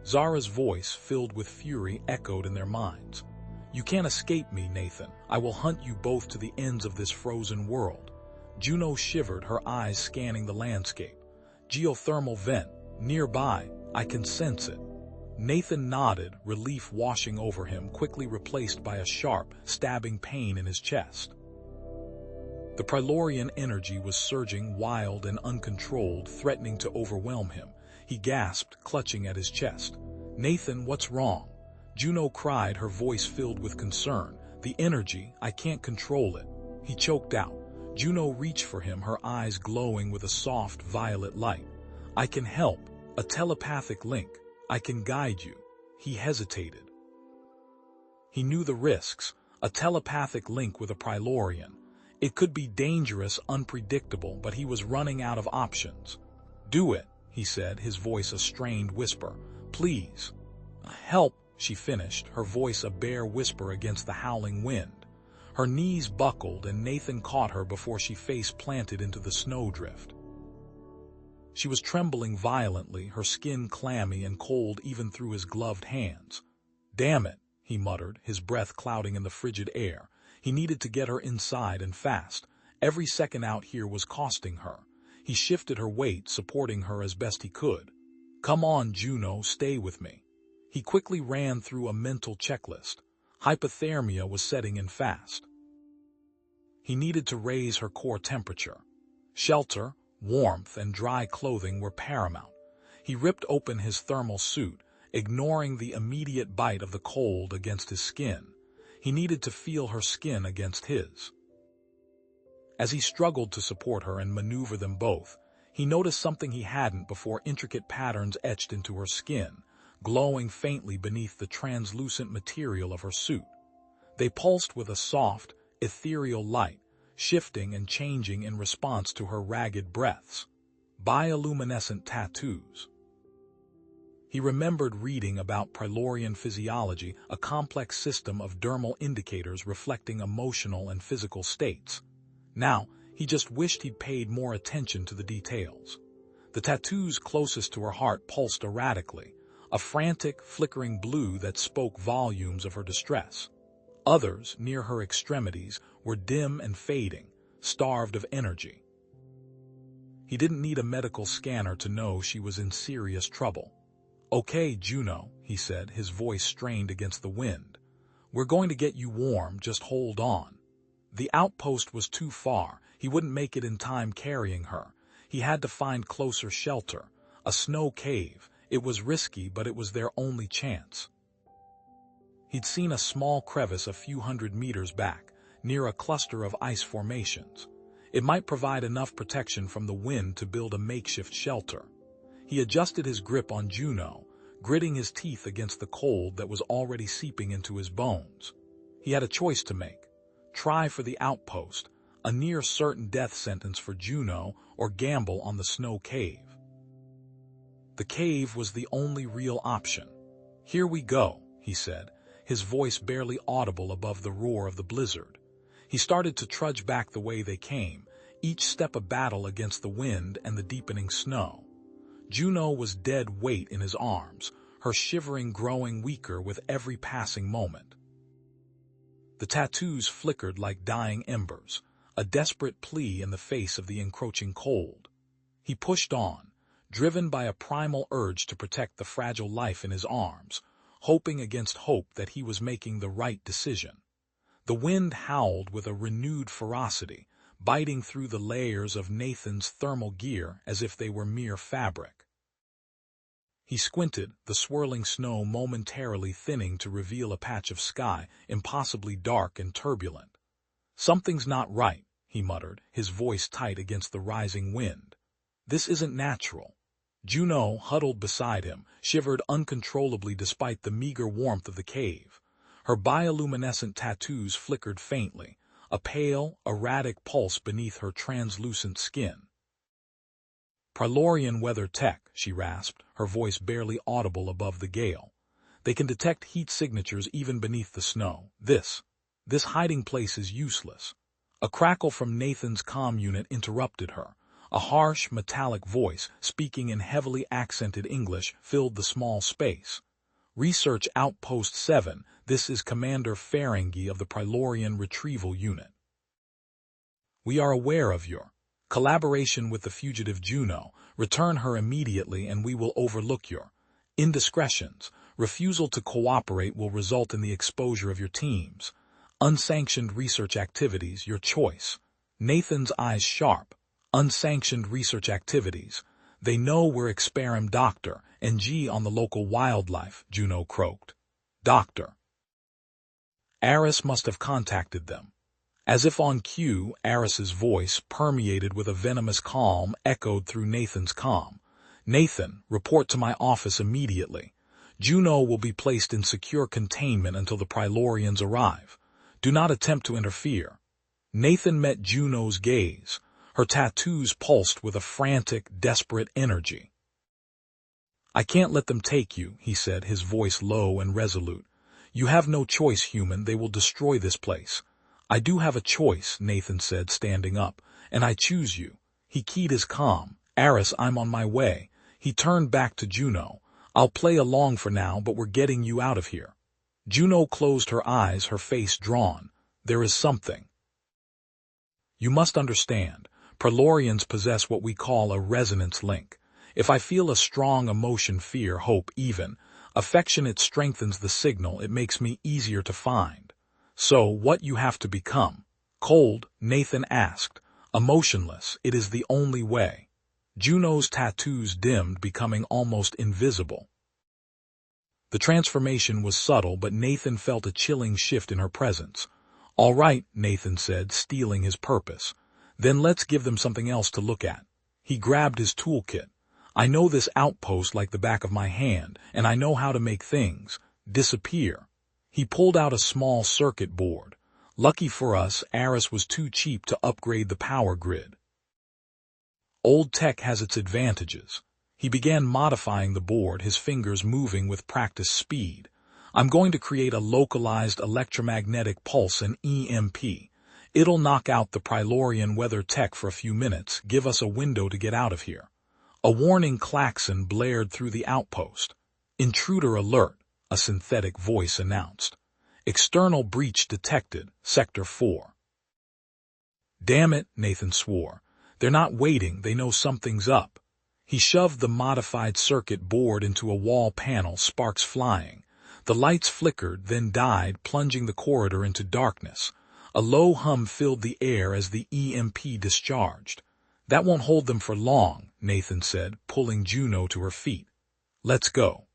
Zara's voice, filled with fury, echoed in their minds. "You can't escape me, Nathan. I will hunt you both to the ends of this frozen world." Juno shivered, her eyes scanning the landscape. "Geothermal vent, nearby. I can sense it." Nathan nodded, relief washing over him, quickly replaced by a sharp, stabbing pain in his chest. The Prylorian energy was surging, wild and uncontrolled, threatening to overwhelm him. He gasped, clutching at his chest. "Nathan, what's wrong?" Juno cried, her voice filled with concern. "The energy, I can't control it." He choked out. Juno reached for him, her eyes glowing with a soft violet light. "I can help. A telepathic link. I can guide you." He hesitated. He knew the risks. A telepathic link with a Prylorian. It could be dangerous, unpredictable, but he was running out of options. "Do it," he said, his voice a strained whisper. "Please." "Help," she finished, her voice a bare whisper against the howling wind. Her knees buckled, and Nathan caught her before she face planted into the snowdrift. She was trembling violently, her skin clammy and cold even through his gloved hands. "Damn it," he muttered, his breath clouding in the frigid air. He needed to get her inside and fast. Every second out here was costing her. He shifted her weight, supporting her as best he could. "Come on, Juno, stay with me." He quickly ran through a mental checklist. Hypothermia was setting in fast. He needed to raise her core temperature. Shelter, warmth, and dry clothing were paramount. He ripped open his thermal suit, ignoring the immediate bite of the cold against his skin. He needed to feel her skin against his. As he struggled to support her and maneuver them both, he noticed something he hadn't before: intricate patterns etched into her skin, glowing faintly beneath the translucent material of her suit. They pulsed with a soft, ethereal light, shifting and changing in response to her ragged breaths. Bioluminescent tattoos. He remembered reading about Prylorian physiology, a complex system of dermal indicators reflecting emotional and physical states. Now, he just wished he'd paid more attention to the details. The tattoos closest to her heart pulsed erratically, a frantic, flickering blue that spoke volumes of her distress. Others, near her extremities, were dim and fading, starved of energy. He didn't need a medical scanner to know she was in serious trouble. "Okay, Juno," he said, his voice strained against the wind. "We're going to get you warm, just hold on." The outpost was too far. He wouldn't make it in time carrying her. He had to find closer shelter, a snow cave. It was risky, but it was their only chance. He'd seen a small crevice a few hundred meters back, near a cluster of ice formations. It might provide enough protection from the wind to build a makeshift shelter. He adjusted his grip on Juno, gritting his teeth against the cold that was already seeping into his bones. He had a choice to make. Try for the outpost, a near-certain death sentence for Juno, or gamble on the snow cave. The cave was the only real option. "Here we go," he said, his voice barely audible above the roar of the blizzard. He started to trudge back the way they came, each step a battle against the wind and the deepening snow. Juno was dead weight in his arms, her shivering growing weaker with every passing moment. The tattoos flickered like dying embers, a desperate plea in the face of the encroaching cold. He pushed on, driven by a primal urge to protect the fragile life in his arms, hoping against hope that he was making the right decision. The wind howled with a renewed ferocity, biting through the layers of Nathan's thermal gear as if they were mere fabric. He squinted, the swirling snow momentarily thinning to reveal a patch of sky, impossibly dark and turbulent. "Something's not right," he muttered, his voice tight against the rising wind. "This isn't natural." Juno, huddled beside him, shivered uncontrollably despite the meager warmth of the cave. Her bioluminescent tattoos flickered faintly, a pale, erratic pulse beneath her translucent skin. "Prylorian weather tech," she rasped, her voice barely audible above the gale. "They can detect heat signatures even beneath the snow. This hiding place is useless." A crackle from Nathan's comm unit interrupted her. A harsh, metallic voice, speaking in heavily accented English, filled the small space. "Research Outpost 7, this is Commander Ferengi of the Prylorian Retrieval Unit. We are aware of your collaboration with the fugitive Juno. Return her immediately and we will overlook your indiscretions. Refusal to cooperate will result in the exposure of your teams. Unsanctioned research activities, your choice." Nathan's eyes sharp. "Unsanctioned research activities. They know we're Experim Doctor, and G on the local wildlife," Juno croaked. "Doctor." Aris must have contacted them. As if on cue, Aris's voice, permeated with a venomous calm, echoed through Nathan's comm. "Nathan, report to my office immediately. Juno will be placed in secure containment until the Prylorians arrive. Do not attempt to interfere." Nathan met Juno's gaze. Her tattoos pulsed with a frantic, desperate energy. "I can't let them take you," he said, his voice low and resolute. "You have no choice, human. They will destroy this place." "I do have a choice," Nathan said, standing up, "and I choose you." He keyed his comm. "Aris, I'm on my way." He turned back to Juno. "I'll play along for now, but we're getting you out of here." Juno closed her eyes, her face drawn. "There is something. You must understand. Prylorians possess what we call a resonance link. If I feel a strong emotion, fear, hope, even affection, it strengthens the signal. It makes me easier to find. So, what you have to become?" "Cold," Nathan asked. "Emotionless. It is the only way." Juno's tattoos dimmed, becoming almost invisible. The transformation was subtle, but Nathan felt a chilling shift in her presence. "All right," Nathan said, stealing his purpose. "Then let's give them something else to look at." He grabbed his toolkit. "I know this outpost like the back of my hand, and I know how to make things disappear." He pulled out a small circuit board. Lucky for us, Aris was too cheap to upgrade the power grid. Old tech has its advantages. He began modifying the board, his fingers moving with practiced speed. "I'm going to create a localized electromagnetic pulse, an EMP. It'll knock out the Prylorian weather tech for a few minutes, give us a window to get out of here." A warning klaxon blared through the outpost. "Intruder alert," a synthetic voice announced. "External breach detected, Sector 4. "Damn it," Nathan swore. "They're not waiting, they know something's up." He shoved the modified circuit board into a wall panel, sparks flying. The lights flickered, then died, plunging the corridor into darkness. A low hum filled the air as the EMP discharged. That won't hold them for long, Nathan said, pulling Juno to her feet. Let's go.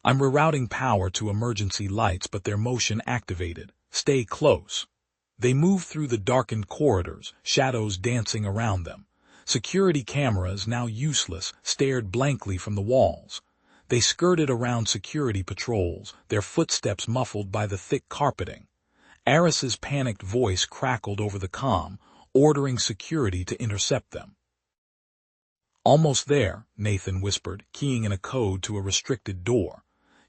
I'm rerouting power to emergency lights, but their motion activated. Stay close. They moved through the darkened corridors, shadows dancing around them. Security cameras, now useless, stared blankly from the walls. They skirted around security patrols, their footsteps muffled by the thick carpeting. Aris's panicked voice crackled over the comm, ordering security to intercept them. Almost there, Nathan whispered, keying in a code to a restricted door.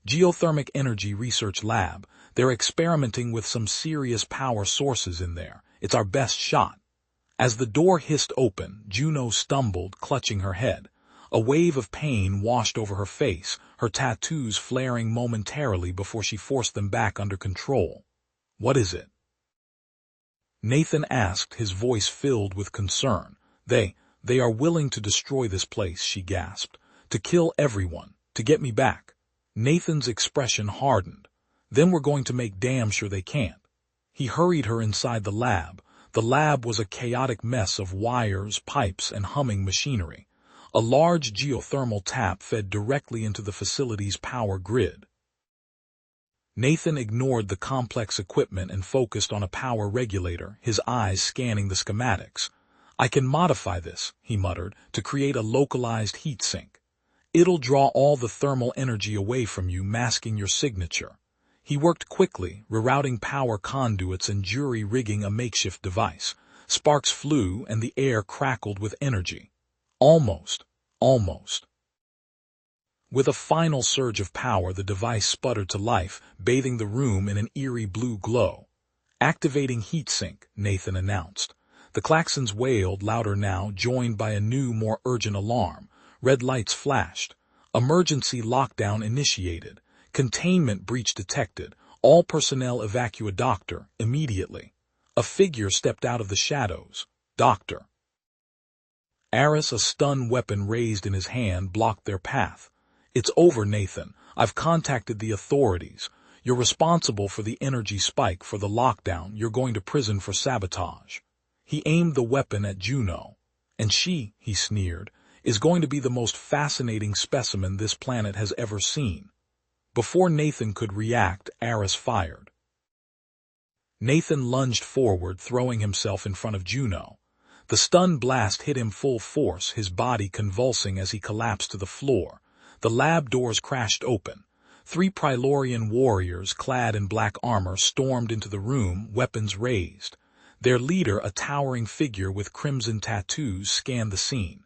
Geothermic Energy Research Lab. They're experimenting with some serious power sources in there. It's our best shot. As the door hissed open, Juno stumbled, clutching her head. A wave of pain washed over her face, her tattoos flaring momentarily before she forced them back under control. What is it? Nathan asked, his voice filled with concern. They are willing to destroy this place, she gasped. To kill everyone, to get me back. Nathan's expression hardened. Then we're going to make damn sure they can't. He hurried her inside the lab. The lab was a chaotic mess of wires, pipes, and humming machinery. A large geothermal tap fed directly into the facility's power grid. Nathan ignored the complex equipment and focused on a power regulator, his eyes scanning the schematics. I can modify this, he muttered, to create a localized heat sink. It'll draw all the thermal energy away from you, masking your signature. He worked quickly, rerouting power conduits and jury-rigging a makeshift device. Sparks flew and the air crackled with energy. Almost. With a final surge of power, the device sputtered to life, bathing the room in an eerie blue glow. Activating heat sink, Nathan announced. The klaxons wailed louder now, joined by a new, more urgent alarm. Red lights flashed. Emergency lockdown initiated. Containment breach detected. All personnel evacuate Doctor, immediately. A figure stepped out of the shadows. Doctor. Aris, a stun weapon raised in his hand, blocked their path. It's over, Nathan. I've contacted the authorities. You're responsible for the energy spike, for the lockdown. You're going to prison for sabotage. He aimed the weapon at Juno. And she, he sneered, is going to be the most fascinating specimen this planet has ever seen. Before Nathan could react, Aris fired. Nathan lunged forward, throwing himself in front of Juno. The stun blast hit him full force, his body convulsing as he collapsed to the floor. The lab doors crashed open. 3 Prylorian warriors, clad in black armor, stormed into the room, weapons raised. Their leader, a towering figure with crimson tattoos, scanned the scene.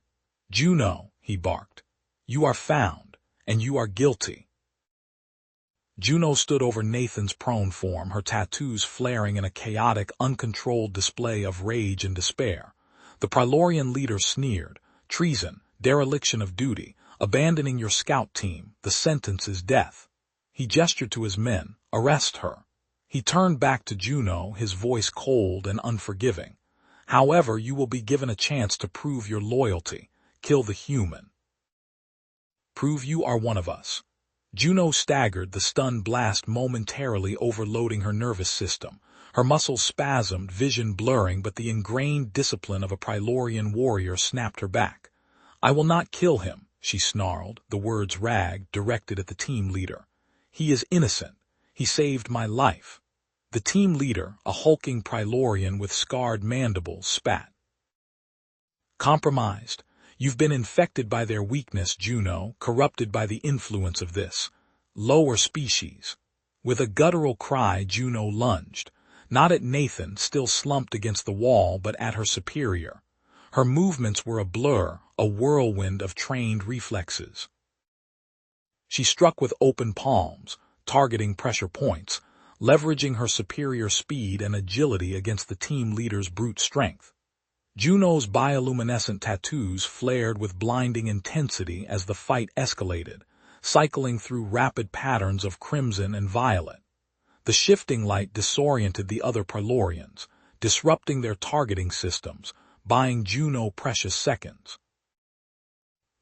Juno, he barked. You are found, and you are guilty. Juno stood over Nathan's prone form, her tattoos flaring in a chaotic, uncontrolled display of rage and despair. The Prylorian leader sneered. Treason, dereliction of duty, abandoning your scout team, the sentence is death. He gestured to his men. Arrest her. He turned back to Juno, his voice cold and unforgiving. However, you will be given a chance to prove your loyalty. Kill the human. Prove you are one of us. Juno staggered, the stun blast momentarily overloading her nervous system. Her muscles spasmed, vision blurring, but the ingrained discipline of a Prylorian warrior snapped her back. I will not kill him, she snarled, the words ragged, directed at the team leader. He is innocent. He saved my life. The team leader, a hulking Prylorian with scarred mandibles, spat. Compromised. You've been infected by their weakness, Juno, corrupted by the influence of this lower species. With a guttural cry, Juno lunged, not at Nathan, still slumped against the wall, but at her superior. Her movements were a blur, a whirlwind of trained reflexes. She struck with open palms, targeting pressure points, leveraging her superior speed and agility against the team leader's brute strength. Juno's bioluminescent tattoos flared with blinding intensity as the fight escalated, cycling through rapid patterns of crimson and violet. The shifting light disoriented the other Prylorians, disrupting their targeting systems, buying Juno precious seconds.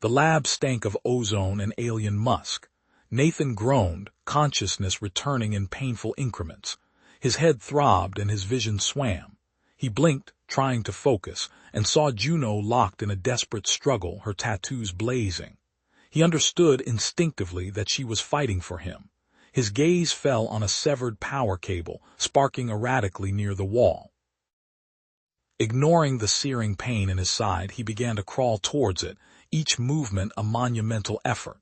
The lab stank of ozone and alien musk. Nathan groaned, consciousness returning in painful increments. His head throbbed and his vision swam. He blinked, trying to focus, and saw Juno locked in a desperate struggle, her tattoos blazing. He understood instinctively that she was fighting for him. His gaze fell on a severed power cable, sparking erratically near the wall. Ignoring the searing pain in his side, he began to crawl towards it, each movement a monumental effort.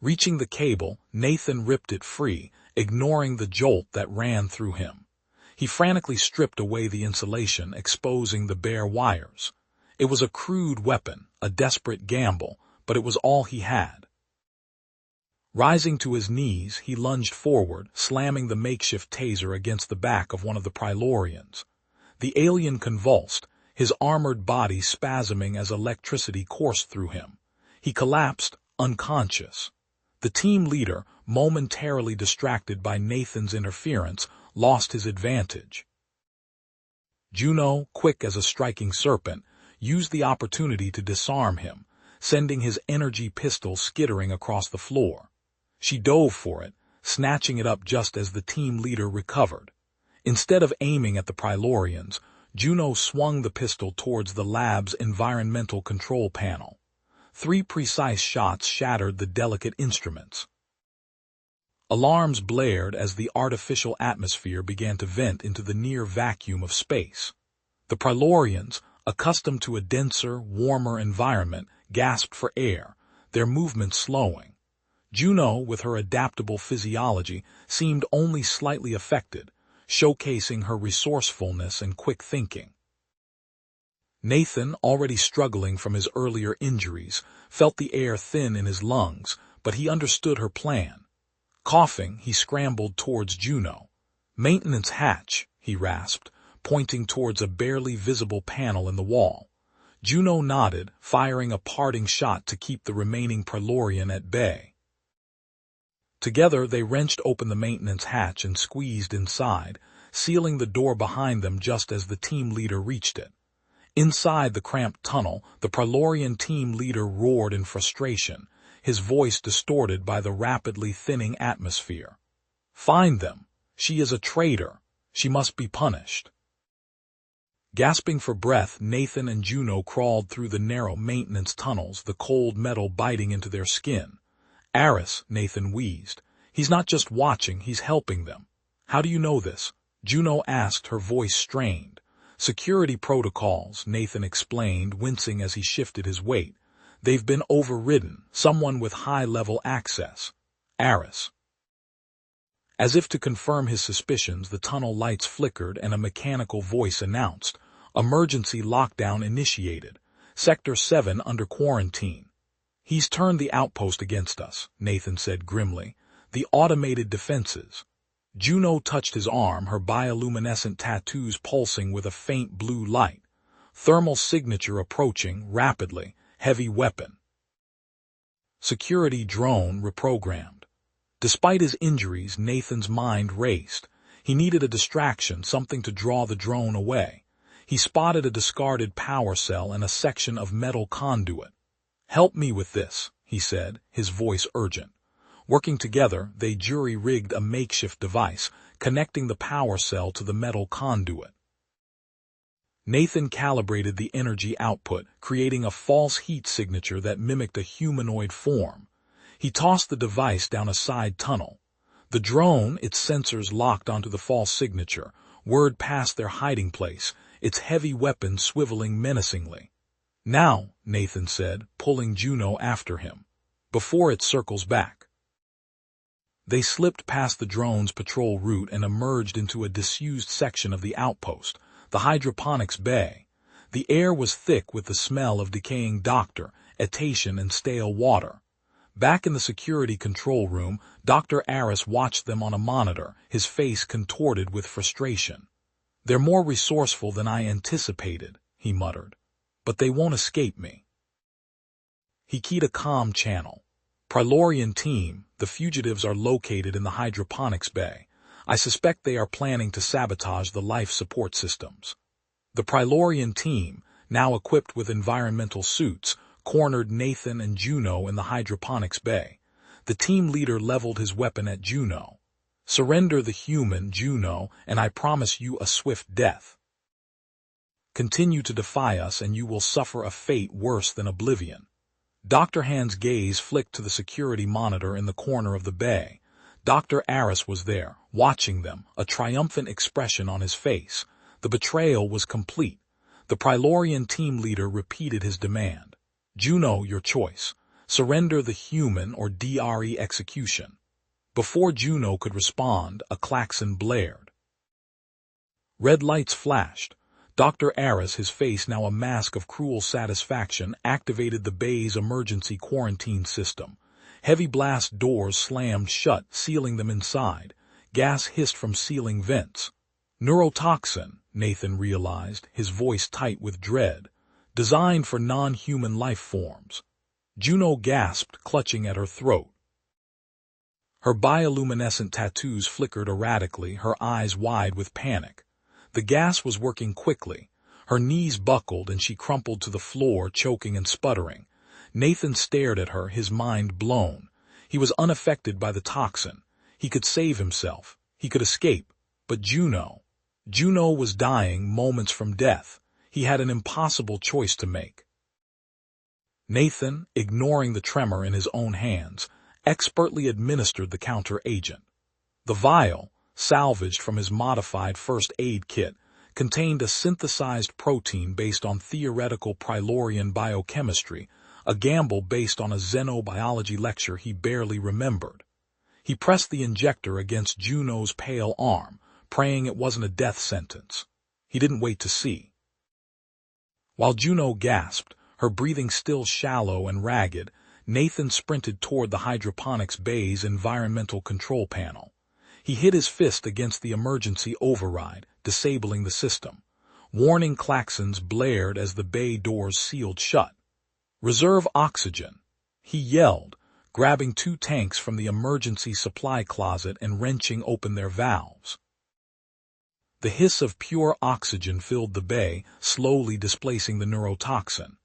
Reaching the cable, Nathan ripped it free, ignoring the jolt that ran through him. He frantically stripped away the insulation, exposing the bare wires. It was a crude weapon, a desperate gamble, but it was all he had. Rising to his knees, he lunged forward, slamming the makeshift taser against the back of one of the Prilorians. The alien convulsed, his armored body spasming as electricity coursed through him. He collapsed, unconscious. The team leader, momentarily distracted by Nathan's interference, lost his advantage. Juno, quick as a striking serpent, used the opportunity to disarm him, sending his energy pistol skittering across the floor. She dove for it, snatching it up just as the team leader recovered. Instead of aiming at the Prilorians, Juno swung the pistol towards the lab's environmental control panel. 3 precise shots shattered the delicate instruments. Alarms blared as the artificial atmosphere began to vent into the near vacuum of space. The Prilorians, accustomed to a denser, warmer environment, gasped for air, their movements slowing. Juno, with her adaptable physiology, seemed only slightly affected, showcasing her resourcefulness and quick thinking. Nathan, already struggling from his earlier injuries, felt the air thin in his lungs, but he understood her plan. Coughing, he scrambled towards Juno. "Maintenance hatch," he rasped, pointing towards a barely visible panel in the wall. Juno nodded, firing a parting shot to keep the remaining Prilorian at bay. Together, they wrenched open the maintenance hatch and squeezed inside, sealing the door behind them just as the team leader reached it. Inside the cramped tunnel, the Prilorian team leader roared in frustration, his voice distorted by the rapidly thinning atmosphere. "Find them! She is a traitor! She must be punished!" Gasping for breath, Nathan and Juno crawled through the narrow maintenance tunnels, the cold metal biting into their skin. "Aris," Nathan wheezed. "He's not just watching, he's helping them." "How do you know this?" Juno asked, her voice strained. "Security protocols," Nathan explained, wincing as he shifted his weight. "They've been overridden, someone with high-level access." "Aris." As if to confirm his suspicions, the tunnel lights flickered and a mechanical voice announced, "Emergency lockdown initiated. Sector 7 under quarantine." "He's turned the outpost against us," Nathan said grimly. "The automated defenses." Juno touched his arm, her bioluminescent tattoos pulsing with a faint blue light. Thermal signature approaching, rapidly, heavy weapon. Security drone reprogrammed. Despite his injuries, Nathan's mind raced. He needed a distraction, something to draw the drone away. He spotted a discarded power cell and a section of metal conduit. "Help me with this," he said, his voice urgent. Working together, they jury-rigged a makeshift device, connecting the power cell to the metal conduit. Nathan calibrated the energy output, creating a false heat signature that mimicked a humanoid form. He tossed the device down a side tunnel. The drone, its sensors locked onto the false signature, whirred past their hiding place, its heavy weapon swiveling menacingly. "Now," Nathan said, pulling Juno after him, "before it circles back." They slipped past the drone's patrol route and emerged into a disused section of the outpost, the hydroponics bay. The air was thick with the smell of decaying doctor, etation, and stale water. Back in the security control room, Dr. Aris watched them on a monitor, his face contorted with frustration. "They're more resourceful than I anticipated," he muttered. "But they won't escape me." He keyed a comm channel. "Prilorian team, the fugitives are located in the hydroponics bay. I suspect they are planning to sabotage the life support systems." The Prilorian team, now equipped with environmental suits, cornered Nathan and Juno in the hydroponics bay. The team leader leveled his weapon at Juno. "Surrender the human, Juno, and I promise you a swift death." Continue to defy us and you will suffer a fate worse than oblivion. Dr. Hand's gaze flicked to the security monitor in the corner of the bay. Dr. Aris was there, watching them, a triumphant expression on his face. The betrayal was complete. The Prilorian team leader repeated his demand. Juno, your choice. Surrender the human or DRE execution. Before Juno could respond, a klaxon blared. Red lights flashed. Dr. Aris, his face now a mask of cruel satisfaction, activated the bay's emergency quarantine system. Heavy blast doors slammed shut, sealing them inside. Gas hissed from ceiling vents. Neurotoxin, Nathan realized, his voice tight with dread. Designed for non-human life forms. Juno gasped, clutching at her throat. Her bioluminescent tattoos flickered erratically, her eyes wide with panic. The gas was working quickly. Her knees buckled and she crumpled to the floor, choking and sputtering. Nathan stared at her, his mind blown. He was unaffected by the toxin. He could save himself. He could escape. But Juno was dying, moments from death. He had an impossible choice to make. Nathan, ignoring the tremor in his own hands, expertly administered the counter-agent. The vial, salvaged from his modified first aid kit, contained a synthesized protein based on theoretical Prilorian biochemistry, a gamble based on a xenobiology lecture he barely remembered. He pressed the injector against Juno's pale arm, praying it wasn't a death sentence. He didn't wait to see. While Juno gasped, her breathing still shallow and ragged, Nathan sprinted toward the hydroponics bay's environmental control panel. He hit his fist against the emergency override, disabling the system. Warning klaxons blared as the bay doors sealed shut. Reserve oxygen, he yelled, grabbing 2 tanks from the emergency supply closet and wrenching open their valves. The hiss of pure oxygen filled the bay, slowly displacing the neurotoxin.